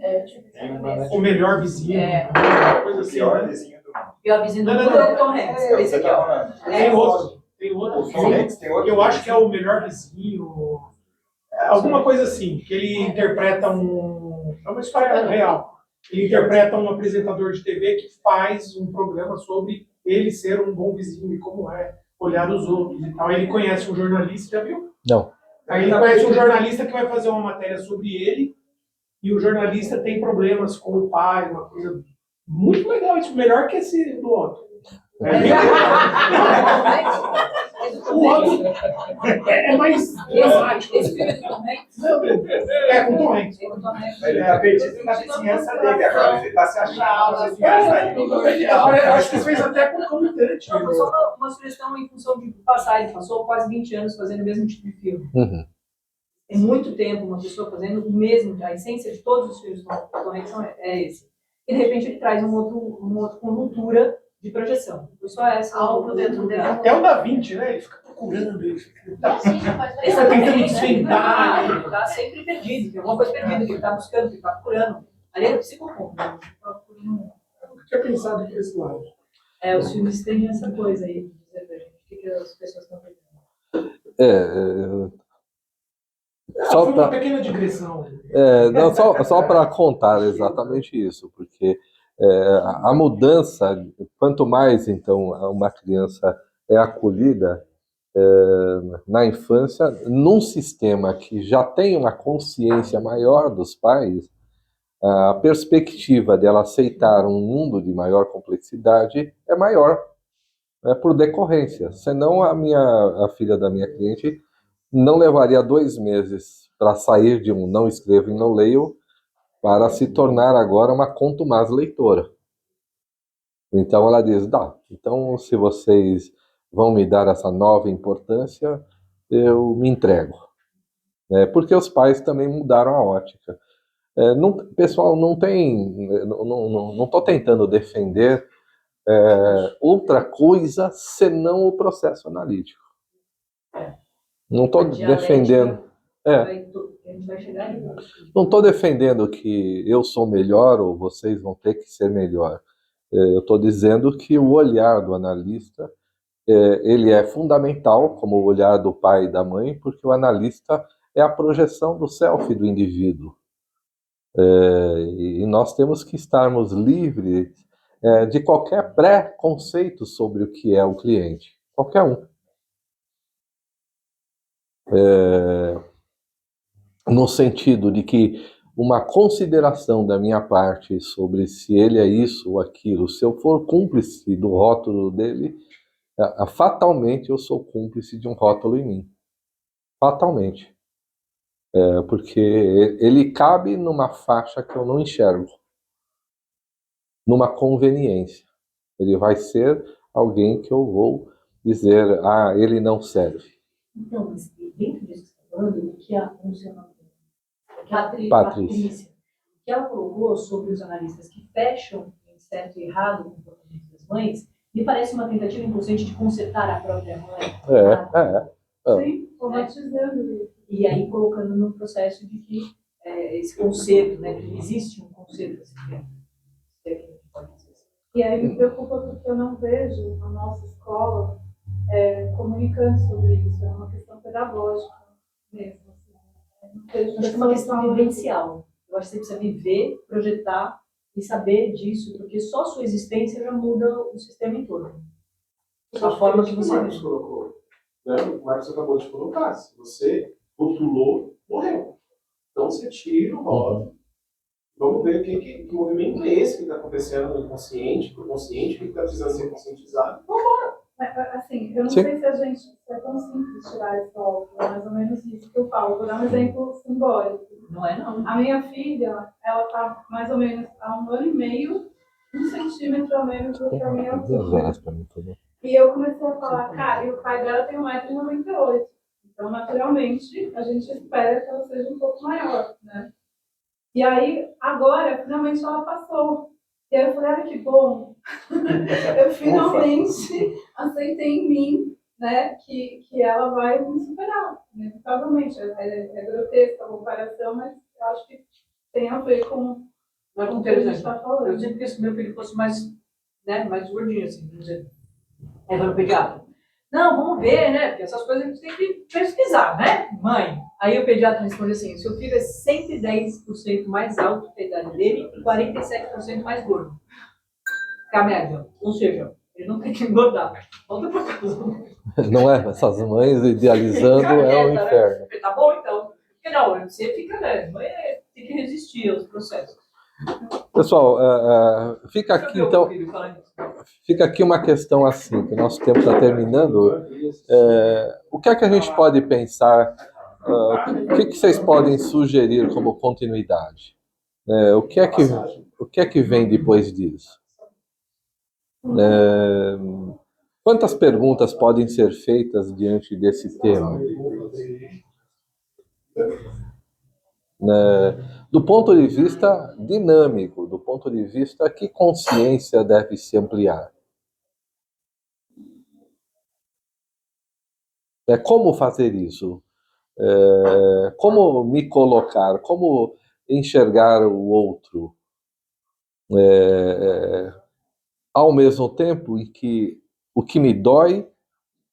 O melhor vizinho. Uma coisa assim. Pior vizinho do mundo é o Tom Hanks. Esse aqui, ó. Tem outro filme que eu acho que é o melhor vizinho. Alguma coisa assim, que ele interpreta é uma história real. Ele interpreta um apresentador de TV que faz um programa sobre ele ser um bom vizinho e como é olhar os outros e tal. Ele conhece um jornalista, já viu? Não. Aí ele conhece um jornalista que vai fazer uma matéria sobre ele e o jornalista tem problemas com o pai, uma coisa muito legal, isso melhor que esse do outro. O outro é mais dramático. Esse filme do Tom Hanks? É, com Tom Hanks. Ele é acredita na vizinhança dele agora, ele está se achando na vizinhança aí. Eu acho que fez até com o comitante. Não, foi só uma sugestão em função de passar. Ele passou quase 20 anos fazendo o mesmo tipo de filme. Uhum. É muito tempo uma pessoa fazendo o mesmo, a essência de todos os filmes do Tom Hanks é esse. E de repente ele traz uma outra conjuntura de projeção. Foi só essa. Algo dentro dele. É o Da Vinci, né? Ele fica procurando isso. Essa tentando desvendar. Ele está sempre perdido, tem alguma coisa perdida que ele está buscando, que ele está procurando. Ali é psicopompo. Eu nunca tinha pensado por esse lado. Os filmes têm essa coisa aí, de dizer pra gente o que as pessoas estão perdendo. Só Foi pra- uma pequena digressão. Não, só para contar exatamente isso, porque a mudança, quanto mais então uma criança é acolhida na infância, num sistema que já tem uma consciência maior dos pais, a perspectiva dela aceitar um mundo de maior complexidade é maior, por decorrência. Senão a filha da minha cliente não levaria 2 meses para sair de um não escrevo e não leio para se tornar agora uma contumaz leitora. Então ela diz, então se vocês vão me dar essa nova importância, eu me entrego. Porque os pais também mudaram a ótica. Pessoal, não estou tentando defender outra coisa senão o processo analítico. Não estou defendendo. A gente vai chegar ali. Não estou defendendo que eu sou melhor ou vocês vão ter que ser melhor. Eu estou dizendo que o olhar do analista ele é fundamental, como o olhar do pai e da mãe, porque o analista é a projeção do self do indivíduo. E nós temos que estarmos livres de qualquer pré-conceito sobre o que é o cliente. Qualquer um. No sentido de que uma consideração da minha parte sobre se ele é isso ou aquilo, se eu for cúmplice do rótulo dele, fatalmente eu sou cúmplice de um rótulo em mim. Fatalmente. Porque ele cabe numa faixa que eu não enxergo. Numa conveniência. Ele vai ser alguém que eu vou dizer, ele não serve. Então, mas dentro disso que você está falando, o que a Patrícia. O que ela colocou sobre os analistas que fecham em certo e errado o comportamento das mães, me parece uma tentativa inconsciente de consertar a própria mãe. Sim, romantizando isso. E aí colocando no processo de que esse conserto, né, que existe um conserto a ser feito. E aí me preocupa porque eu não vejo a nossa escola comunicando sobre isso. É uma questão pedagógica mesmo. Acho que é uma questão vivencial. Eu acho que você precisa viver, projetar e saber disso, porque só a sua existência já muda o sistema em torno. A forma que você o Marcos colocou. Né? O Marcos acabou de colocar. Se você rotulou, morreu. Então você tira o rótulo. Vamos ver que movimento é esse que está acontecendo no inconsciente, no consciente, que está precisando ser conscientizado. Vamos embora. Assim, eu não sei se a gente é tão simples tirar esse óculos, é mais ou menos isso que eu falo. Vou dar um exemplo simbólico. Não é, não. A minha filha, ela está mais ou menos há 1 ano e meio, 1 centímetro a menos do que a minha altura. E eu comecei a falar, cara, e o pai dela tem 1,98 m. Então, naturalmente, a gente espera que ela seja um pouco maior, né? E aí, agora, finalmente ela passou. E aí eu falei, que bom. Eu finalmente aceitei em mim, né, que ela vai me superar. Inevitavelmente. É grotesca a comparação, mas eu acho que tem a ver com o que a gente está falando. Eu sempre quis que meu filho fosse mais gordinho, assim, vamos dizer. Aí vai no pediatra. Não, vamos ver, né? Porque essas coisas a gente tem que pesquisar, né, mãe? Aí o pediatra responde assim, seu filho é 110% mais alto que a idade dele e 47% mais gordo. Que a média. Ou seja, ele não tem que engordar. Volta pra casa. Não é? Essas mães idealizando é um inferno. Né? Tá bom, então. Porque não, você fica, né? Tem que resistir aos processos. Pessoal, fica aqui então. fica aqui uma questão assim, que o nosso tempo está terminando. O que é que a gente pode pensar? O que vocês podem sugerir como continuidade? O que é que vem depois disso? Quantas perguntas podem ser feitas diante desse tema? Do ponto de vista dinâmico, do ponto de vista que consciência deve se ampliar. Como fazer isso? Como me colocar? Como enxergar o outro? Ao mesmo tempo em que o que me dói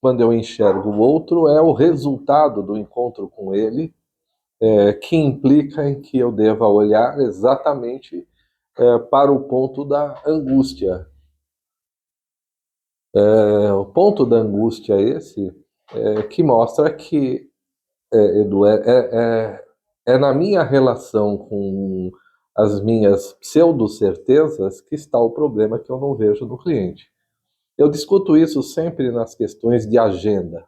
quando eu enxergo o outro é o resultado do encontro com ele, que implica em que eu deva olhar exatamente para o ponto da angústia. O ponto da angústia esse que mostra que, Edu, é na minha relação com as minhas pseudo-certezas que está o problema que eu não vejo no cliente. Eu discuto isso sempre nas questões de agenda.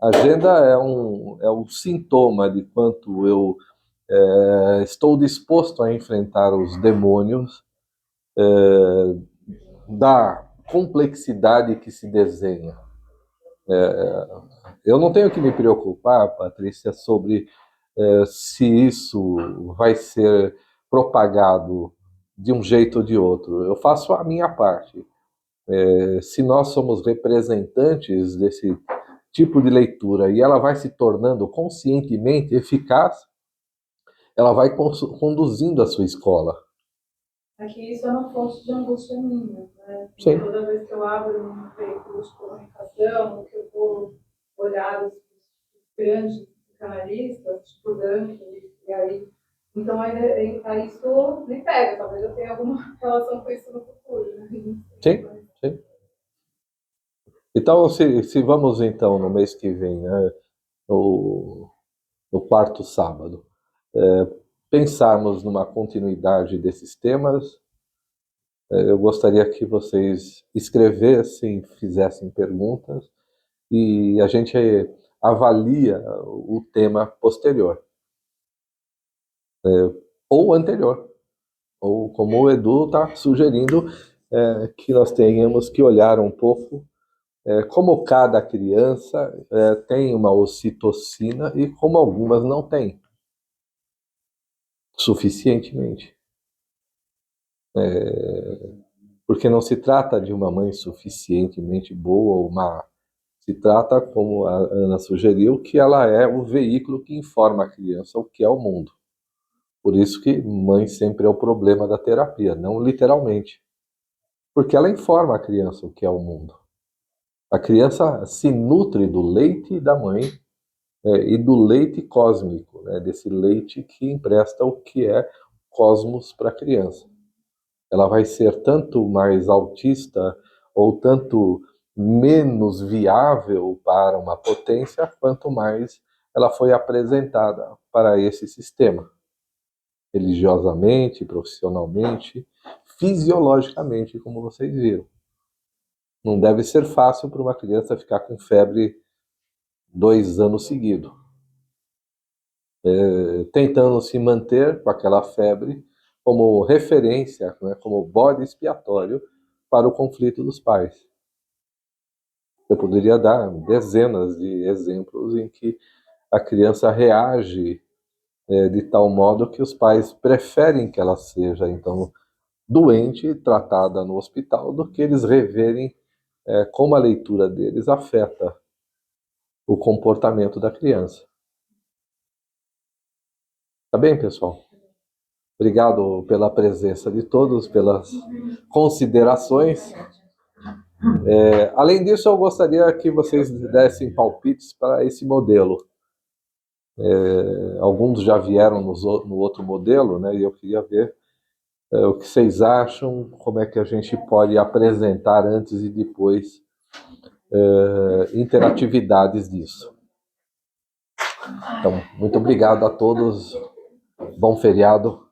Agenda é um sintoma de quanto eu estou disposto a enfrentar os demônios da complexidade que se desenha. Eu não tenho que me preocupar, Patrícia, sobre se isso vai ser propagado de um jeito ou de outro. Eu faço a minha parte. Se nós somos representantes desse tipo de leitura e ela vai se tornando conscientemente eficaz, ela vai conduzindo a sua escola. Aqui isso é uma fonte de angústia minha, né? Sim. Toda vez que eu abro um veículo de comunicação, que eu vou olhar os grandes canalistas, tipo Dante, e aí, então aí isso me pega, talvez eu tenha alguma relação com isso no futuro, né? Sim. Então, se vamos então no mês que vem, né, no quarto sábado, pensarmos numa continuidade desses temas, eu gostaria que vocês escrevessem, fizessem perguntas e a gente avalia o tema posterior, ou anterior, ou como o Edu está sugerindo, que nós tenhamos que olhar um pouco como cada criança tem uma ocitocina e como algumas não têm suficientemente. Porque não se trata de uma mãe suficientemente boa ou má. Se trata, como a Ana sugeriu, que ela é o veículo que informa a criança o que é o mundo. Por isso que mãe sempre é o problema da terapia, não literalmente. Porque ela informa a criança o que é o mundo. A criança se nutre do leite da mãe e do leite cósmico, né, desse leite que empresta o que é cosmos para a criança. Ela vai ser tanto mais autista ou tanto menos viável para uma potência, quanto mais ela foi apresentada para esse sistema, religiosamente, profissionalmente, fisiologicamente, como vocês viram. Não deve ser fácil para uma criança ficar com febre 2 anos seguidos, tentando se manter com aquela febre como referência, né, como bode expiatório para o conflito dos pais. Eu poderia dar dezenas de exemplos em que a criança reage de tal modo que os pais preferem que ela seja, então, doente e tratada no hospital, do que eles reverem como a leitura deles afeta o comportamento da criança. Tá bem, pessoal? Obrigado pela presença de todos, pelas considerações. Além disso, eu gostaria que vocês dessem palpites para esse modelo. Alguns já vieram no outro modelo, né? E eu queria ver o que vocês acham, como é que a gente pode apresentar antes e depois interatividades disso. Então, muito obrigado a todos. Bom feriado.